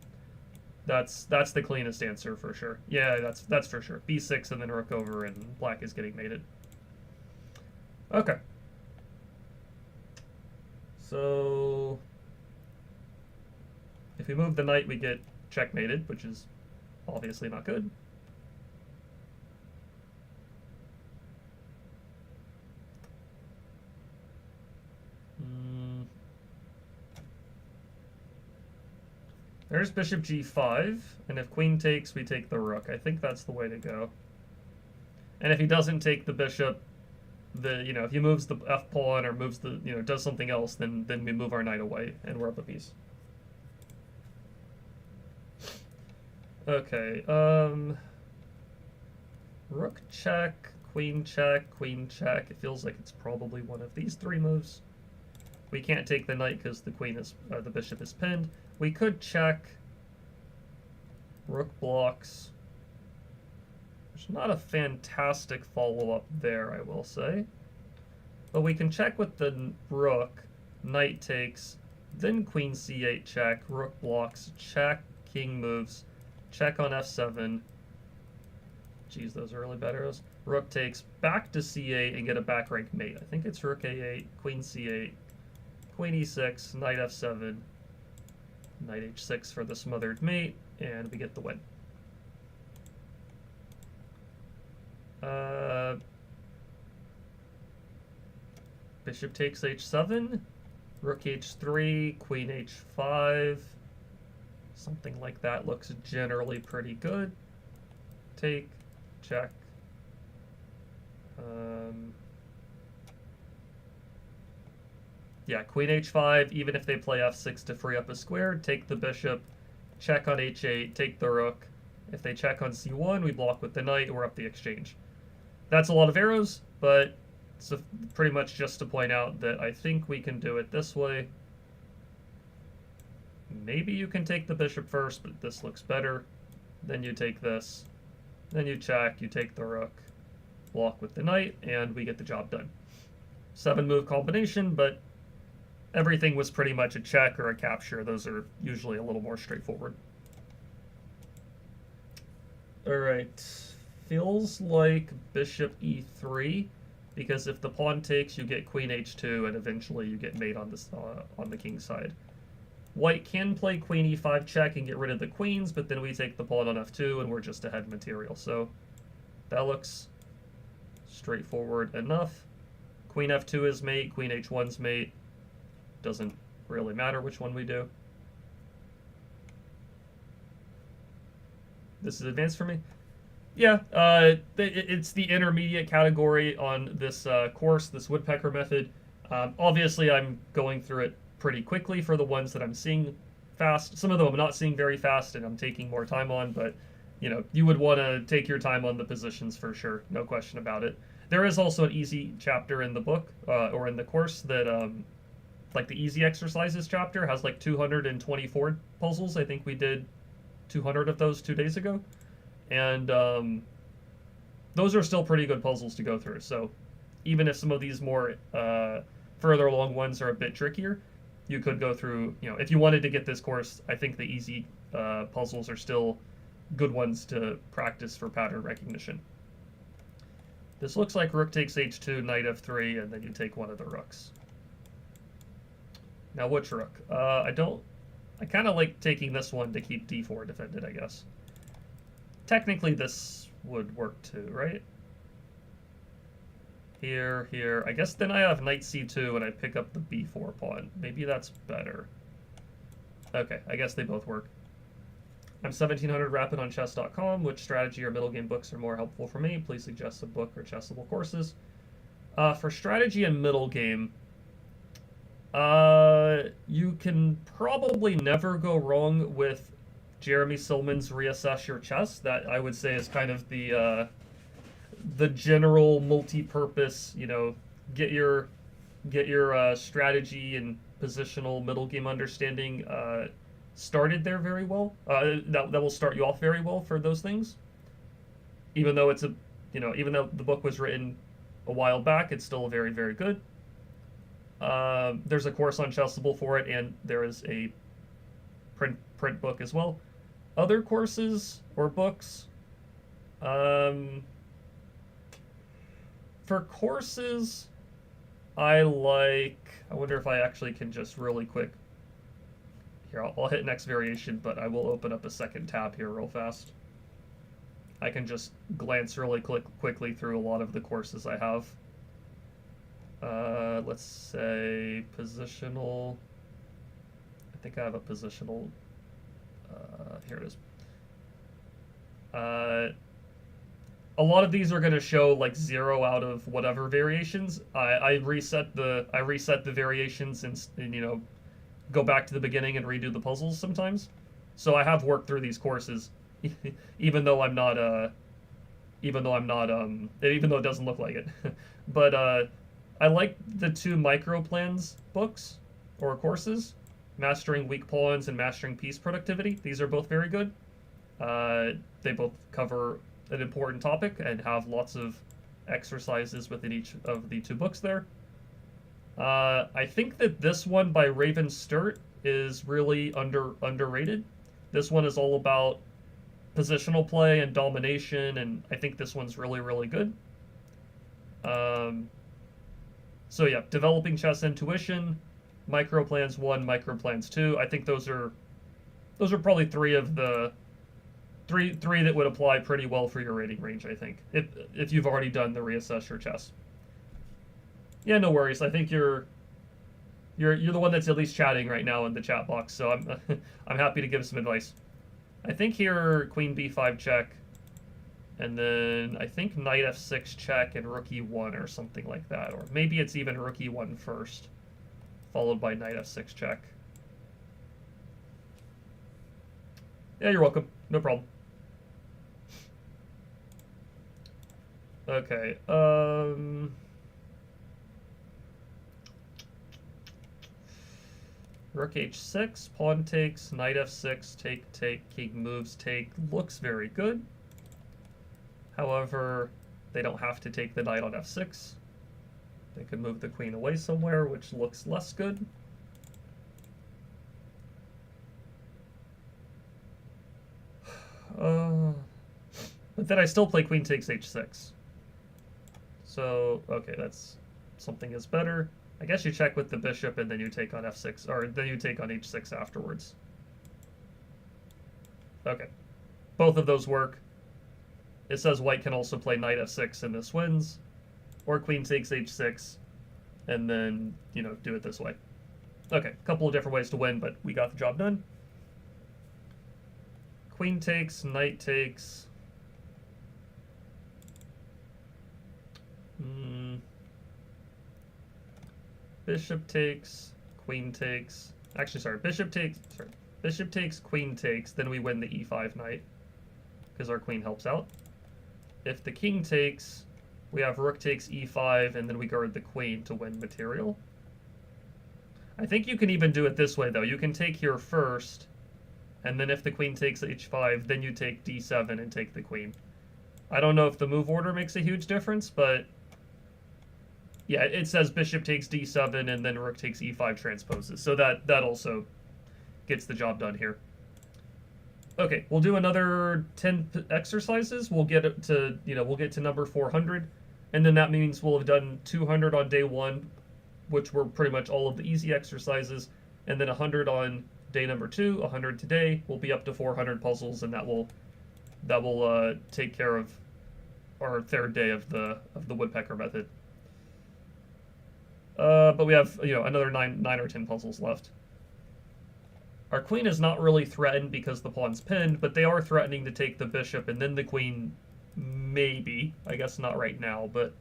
That's the cleanest answer for sure. Yeah, that's for sure. b6 and then rook over and black is getting mated. Okay. So if we move the knight, we get checkmated, which is obviously not good. There's bishop g5, and if queen takes, we take the rook. I think that's the way to go. And if he doesn't take the bishop, if he moves the f pawn or moves the, does something else, then we move our knight away and we're up a piece. Okay, rook check, queen check, queen check. It feels like it's probably one of these three moves. We can't take the knight because the bishop is pinned. We could check. Rook blocks. There's not a fantastic follow-up there, I will say. But we can check with the rook. Knight takes. Then queen c8 check. Rook blocks. Check. King moves. Check on f7. Geez, those are really bad arrows. Rook takes back to c8 and get a back rank mate. I think it's rook a8, queen c8, queen e6, knight f7, knight h6 for the smothered mate, and we get the win. Bishop takes h7, rook h3, queen h5. Something like that looks generally pretty good. Take, check. Yeah, queen h5, even if they play f6 to free up a square, take the bishop, check on h8, take the rook. If they check on c1, we block with the knight, we're up the exchange. That's a lot of arrows, but it's pretty much just to point out that I think we can do it this way. Maybe you can take the bishop first, but this looks better. Then you take this. Then you check, you take the rook, block with the knight, and we get the job done. 7-move combination, but everything was pretty much a check or a capture. Those are usually a little more straightforward. Alright, feels like bishop e3, because if the pawn takes, you get queen h2, and eventually you get mate on the king's side. White can play queen e5 check and get rid of the queens, but then we take the pawn on f2 and we're just ahead material. So that looks straightforward enough. Queen f2 is mate, queen h1's mate. Doesn't really matter which one we do. This is advanced for me? Yeah, it's the intermediate category on this course, this Woodpecker method. Obviously, I'm going through it pretty quickly for the ones that I'm seeing fast. Some of them I'm not seeing very fast and I'm taking more time on, but you know, you would want to take your time on the positions for sure, no question about it. There is also an easy chapter in the book, or in the course that, like the easy exercises chapter has like 224 puzzles. I think we did 200 of those 2 days ago. And those are still pretty good puzzles to go through. So even if some of these more further along ones are a bit trickier, you could go through, you know, if you wanted to get this course, I think the easy puzzles are still good ones to practice for pattern recognition. This looks like rook takes h2, knight f3, and then you take one of the rooks. Now which rook? I kind of like taking this one to keep d4 defended, I guess. Technically this would work too, right? Here, here. I guess then I have knight c2 and I pick up the b4 pawn. Maybe that's better. Okay, I guess they both work. I'm 1700 Rapid on chess.com. Which strategy or middle game books are more helpful for me? Please suggest a book or chessable courses. For strategy and middle game, you can probably never go wrong with Jeremy Silman's Reassess Your Chess. That I would say is kind of the general multi-purpose, you know, get your strategy and positional middle game understanding started there very well. That will start you off very well for those things. Even though it's even though the book was written a while back, it's still very, very good. There's a course on Chessable for it, and there is a print book as well. Other courses or books, for courses, I wonder if I actually can just really quick. Here, I'll hit next variation, but I will open up a second tab here real fast. I can just glance really quickly through a lot of the courses I have. Let's say positional. I think I have a positional. Here it is. A lot of these are going to show like 0 out of whatever variations. I reset the variations and you know, go back to the beginning and redo the puzzles sometimes. So I have worked through these courses, even though it doesn't look like it. But I like the 2 microplans books or courses, Mastering Weak Pawns and Mastering Piece Productivity. These are both very good. They both cover an important topic and have lots of exercises within each of the 2 books there. I think that this one by Raven Sturt is really underrated. This one is all about positional play and domination, and I think this one's really, really good. So yeah, developing chess intuition, micro plans 1, micro plans 2. I think those are probably three of the three that would apply pretty well for your rating range, I think, if you've already done the reassess your chess. Yeah, no worries. I think you're the one that's at least chatting right now in the chat box, so I'm I'm happy to give some advice. I think here queen b5 check, and then I think knight f6 check and rook e1 or something like that, or maybe it's even rook e1 first, followed by knight f6 check. Yeah, you're welcome. No problem. Okay. Rook h6, pawn takes, knight f6, take, king moves, take. Looks very good. However, they don't have to take the knight on f6. They could move the queen away somewhere, which looks less good. But then I still play queen takes h6. So, okay, that's something is better. I guess you check with the bishop and then you take on f6, or then you take on h6 afterwards. Okay. Both of those work. It says white can also play knight f6 and this wins, or queen takes h6 and then, you know, do it this way. Okay, a couple of different ways to win, but we got the job done. Queen takes, knight takes. Bishop takes, queen takes. Actually, sorry, bishop takes, queen takes, then we win the e5 knight, because our queen helps out. If the king takes, we have rook takes e5, and then we guard the queen to win material. I think you can even do it this way, though. You can take here first, and then if the queen takes h5, then you take d7 and take the queen. I don't know if the move order makes a huge difference, but yeah, it says bishop takes d7 and then rook takes e5 transposes. So that also gets the job done here. Okay, we'll do another 10 exercises. We'll get it to, we'll get to number 400, and then that means we'll have done 200 on day 1, which were pretty much all of the easy exercises, and then 100 on day number 2, 100 today. We'll be up to 400 puzzles, and that will take care of our third day of the Woodpecker method. But we have another 9 or 10 puzzles left. Our queen is not really threatened because the pawn's pinned, but they are threatening to take the bishop and then the queen, maybe. I guess not right now, but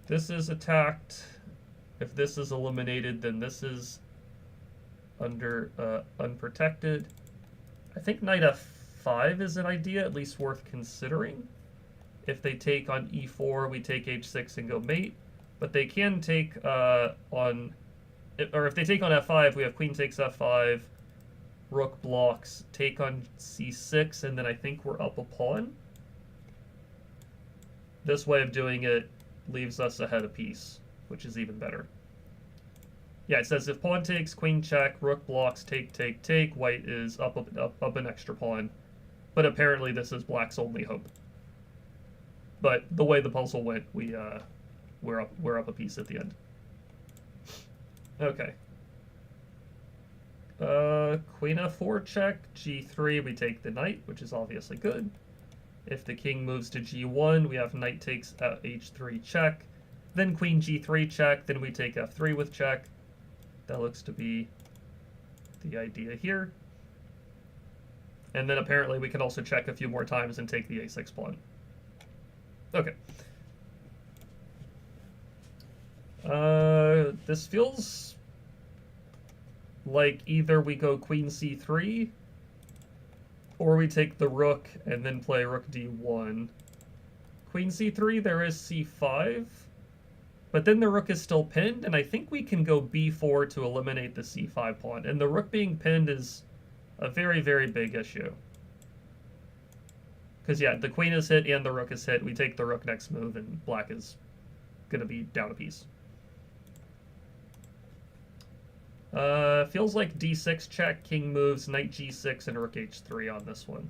this is attacked. If this is eliminated, then this is under unprotected. I think knight f5 is an idea, at least worth considering. If they take on e4, we take h6 and go mate. But they can take or if they take on f5, we have queen takes f5, rook blocks, take on c6, and then I think we're up a pawn. This way of doing it leaves us ahead a piece, which is even better. Yeah, it says if pawn takes, queen check, rook blocks, take, white is up an extra pawn. But apparently this is black's only hope. But the way the puzzle went, we're up a piece at the end. Okay. Queen f4 check, g3, we take the knight, which is obviously good. If the king moves to g1, we have knight takes h3 check, then queen g3 check, then we take f3 with check. That looks to be the idea here. And then apparently we can also check a few more times and take the a6 pawn. Okay. This feels like either we go queen c3 or we take the rook and then play rook d1. Queen c3, there is c5, but then the rook is still pinned, and I think we can go b4 to eliminate the c5 pawn, and the rook being pinned is a very, very big issue. Because, yeah, the queen is hit and the rook is hit. We take the rook next move, and black is going to be down a piece. Feels like d6 check, king moves, knight g6, and rook h3 on this one.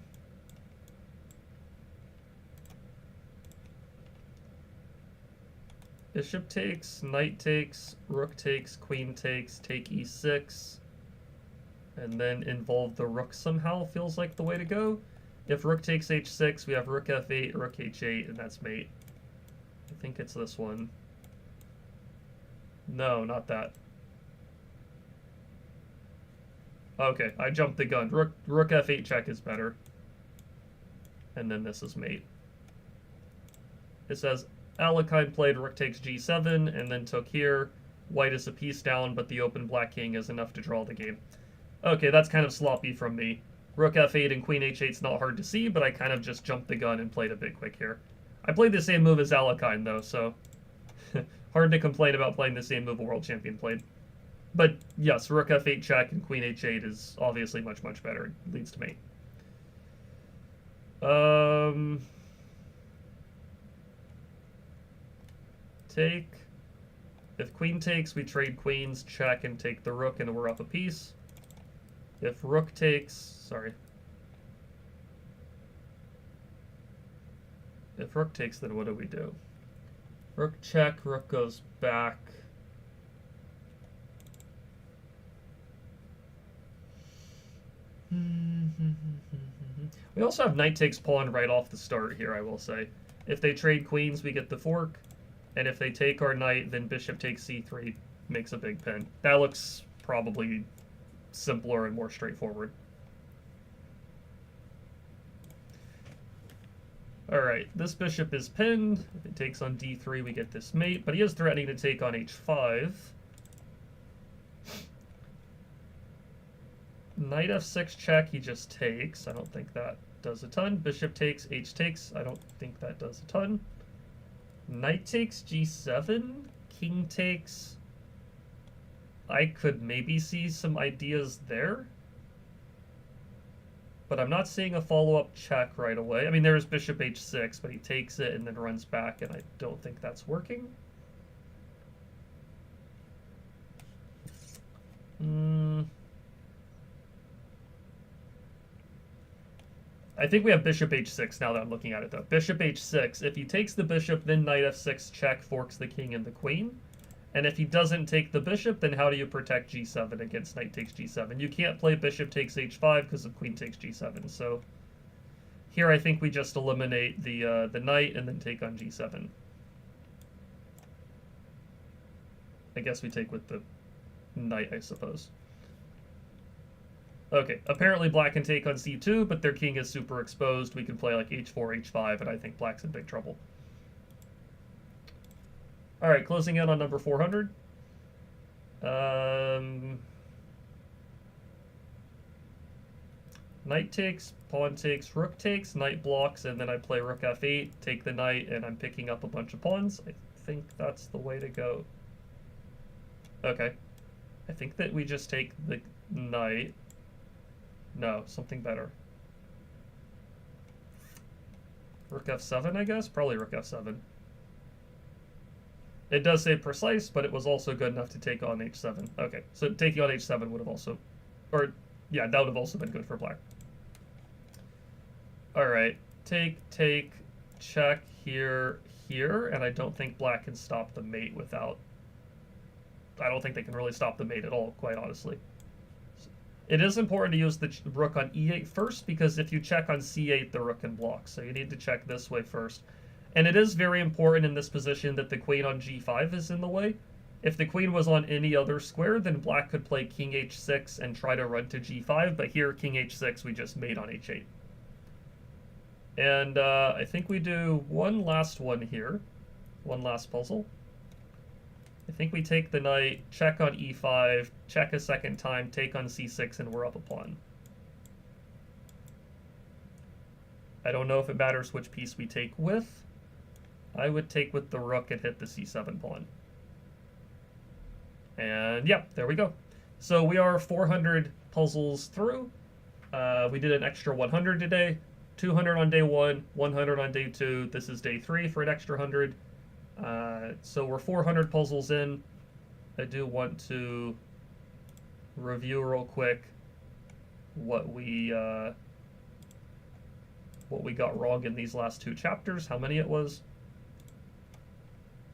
Bishop takes, knight takes, rook takes, queen takes, take e6, and then involve the rook somehow feels like the way to go. If rook takes h6, we have rook f8, rook h8, and that's mate. I think it's this one. No, not that. Okay, I jumped the gun. Rook f8 check is better. And then this is mate. It says, Alekhine played rook takes g7, and then took here. White is a piece down, but the open black king is enough to draw the game. Okay, that's kind of sloppy from me. Rook f8 and queen h8's not hard to see, but I kind of just jumped the gun and played a bit quick here. I played the same move as Alekhine, though, so hard to complain about playing the same move a world champion played. But yes, rook f8 check and queen h8 is obviously much, much better. It leads to mate. Take. If queen takes, we trade queens, check, and take the rook, and we're up a piece. If rook takes, sorry. If rook takes, then what do we do? Rook check, rook goes back. We also have knight takes pawn right off the start here, I will say. If they trade queens, we get the fork. And if they take our knight, then bishop takes c3, makes a big pin. That looks probably simpler and more straightforward. Alright, this bishop is pinned. If it takes on d3, we get this mate, but he is threatening to take on h5. Knight f6 check, he just takes. I don't think that does a ton. Bishop takes, h takes. I don't think that does a ton. Knight takes g7. King takes. I could maybe see some ideas there. But I'm not seeing a follow-up check right away. I mean, there's bishop h6, but he takes it and then runs back, and I don't think that's working. I think we have bishop h6 now that I'm looking at it, though. Bishop h6. If he takes the bishop, then knight f6 check, forks the king and the queen. And if he doesn't take the bishop, then how do you protect g7 against knight takes g7? You can't play bishop takes h5 because of queen takes g7. So here I think we just eliminate the knight and then take on g7. I guess we take with the knight, I suppose. Okay, apparently black can take on c2, but their king is super exposed. We can play like h4, h5, and I think black's in big trouble. All right, closing in on number 400. Knight takes, pawn takes, rook takes, knight blocks, and then I play rook f8, take the knight, and I'm picking up a bunch of pawns. I think that's the way to go. Okay. I think that we just take the knight. No, something better. Rook f7, I guess? Probably rook f7. It does say precise, but it was also good enough to take on h7. Okay, so taking on h7 would have also... Or, yeah, that would have also been good for black. Alright, take, check here, here, and I don't think black can stop the mate without... I don't think they can really stop the mate at all, quite honestly. It is important to use the rook on e8 first, because if you check on c8, the rook can block. So you need to check this way first. And it is very important in this position that the queen on g5 is in the way. If the queen was on any other square, then black could play king h6 and try to run to g5, but here, king h6, we just mate on h8. And I think we do one last one here. One last puzzle. I think we take the knight, check on e5, check a second time, take on c6, and we're up a pawn. I don't know if it matters which piece we take with. I would take with the rook and hit the c7 pawn. And yeah, there we go. So we are 400 puzzles through. We did an extra 100 today. 200 on day 1, 100 on day 2. This is day 3 for an extra 100. So we're 400 puzzles in. I do want to review real quick what we got wrong in these last two chapters, how many it was.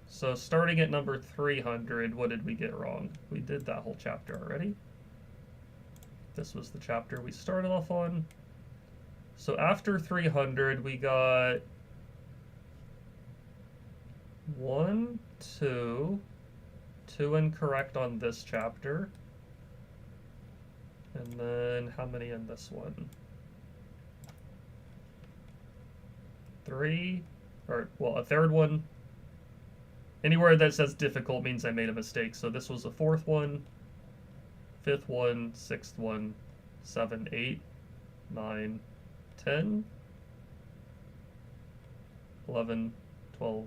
So starting at number 300, what did we get wrong? We did that whole chapter already. This was the chapter we started off on. So after 300, we got 1, 2 incorrect on this chapter. And then how many in this one? 3, or well, a third one. Anywhere that says difficult means I made a mistake. So this was a 4th one, 5th one, 6th one, 7, 8, 9, 10, 11, 12,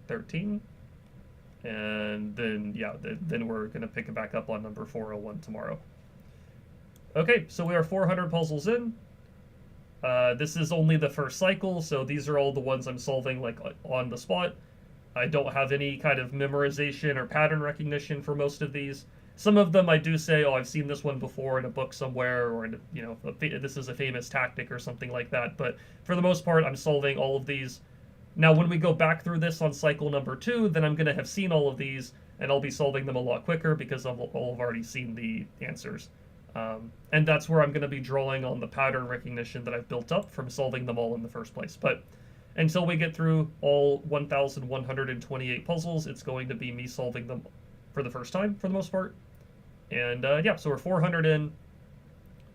13. And then, yeah, then we're going to pick it back up on number 401 tomorrow. Okay, so we are 400 puzzles in. This is only the first cycle, so these are all the ones I'm solving like on the spot. I don't have any kind of memorization or pattern recognition for most of these. Some of them I do say, oh, I've seen this one before in a book somewhere, or in, you know, this is a famous tactic or something like that. But for the most part, I'm solving all of these. Now, when we go back through this on cycle number 2, then I'm going to have seen all of these, and I'll be solving them a lot quicker because I'll have already seen the answers. And that's where I'm going to be drawing on the pattern recognition that I've built up from solving them all in the first place. But until we get through all 1,128 puzzles, it's going to be me solving them for the first time, for the most part. And yeah, so we're 400 in.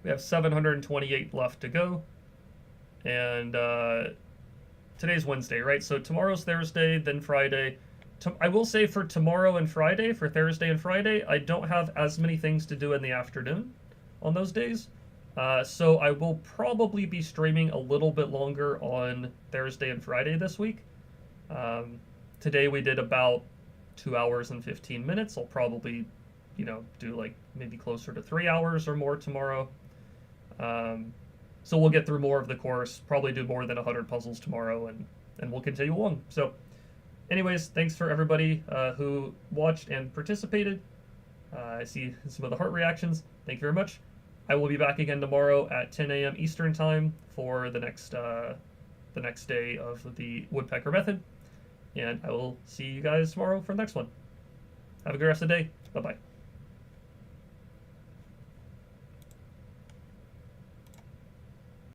We have 728 left to go. And today's Wednesday, right? So tomorrow's Thursday, then Friday. I will say for tomorrow and Friday, for Thursday and Friday, I don't have as many things to do in the afternoon on those days. So I will probably be streaming a little bit longer on Thursday and Friday this week. Today we did about 2 hours and 15 minutes. I'll probably, you know, do like maybe closer to 3 hours or more tomorrow. So we'll get through more of the course, probably do more than 100 puzzles tomorrow, and we'll continue along. So anyways, thanks for everybody who watched and participated. I see some of the heart reactions. Thank you very much. I will be back again tomorrow at 10 a.m. Eastern Time for the next day of the Woodpecker method. And I will see you guys tomorrow for the next one. Have a good rest of the day. Bye-bye.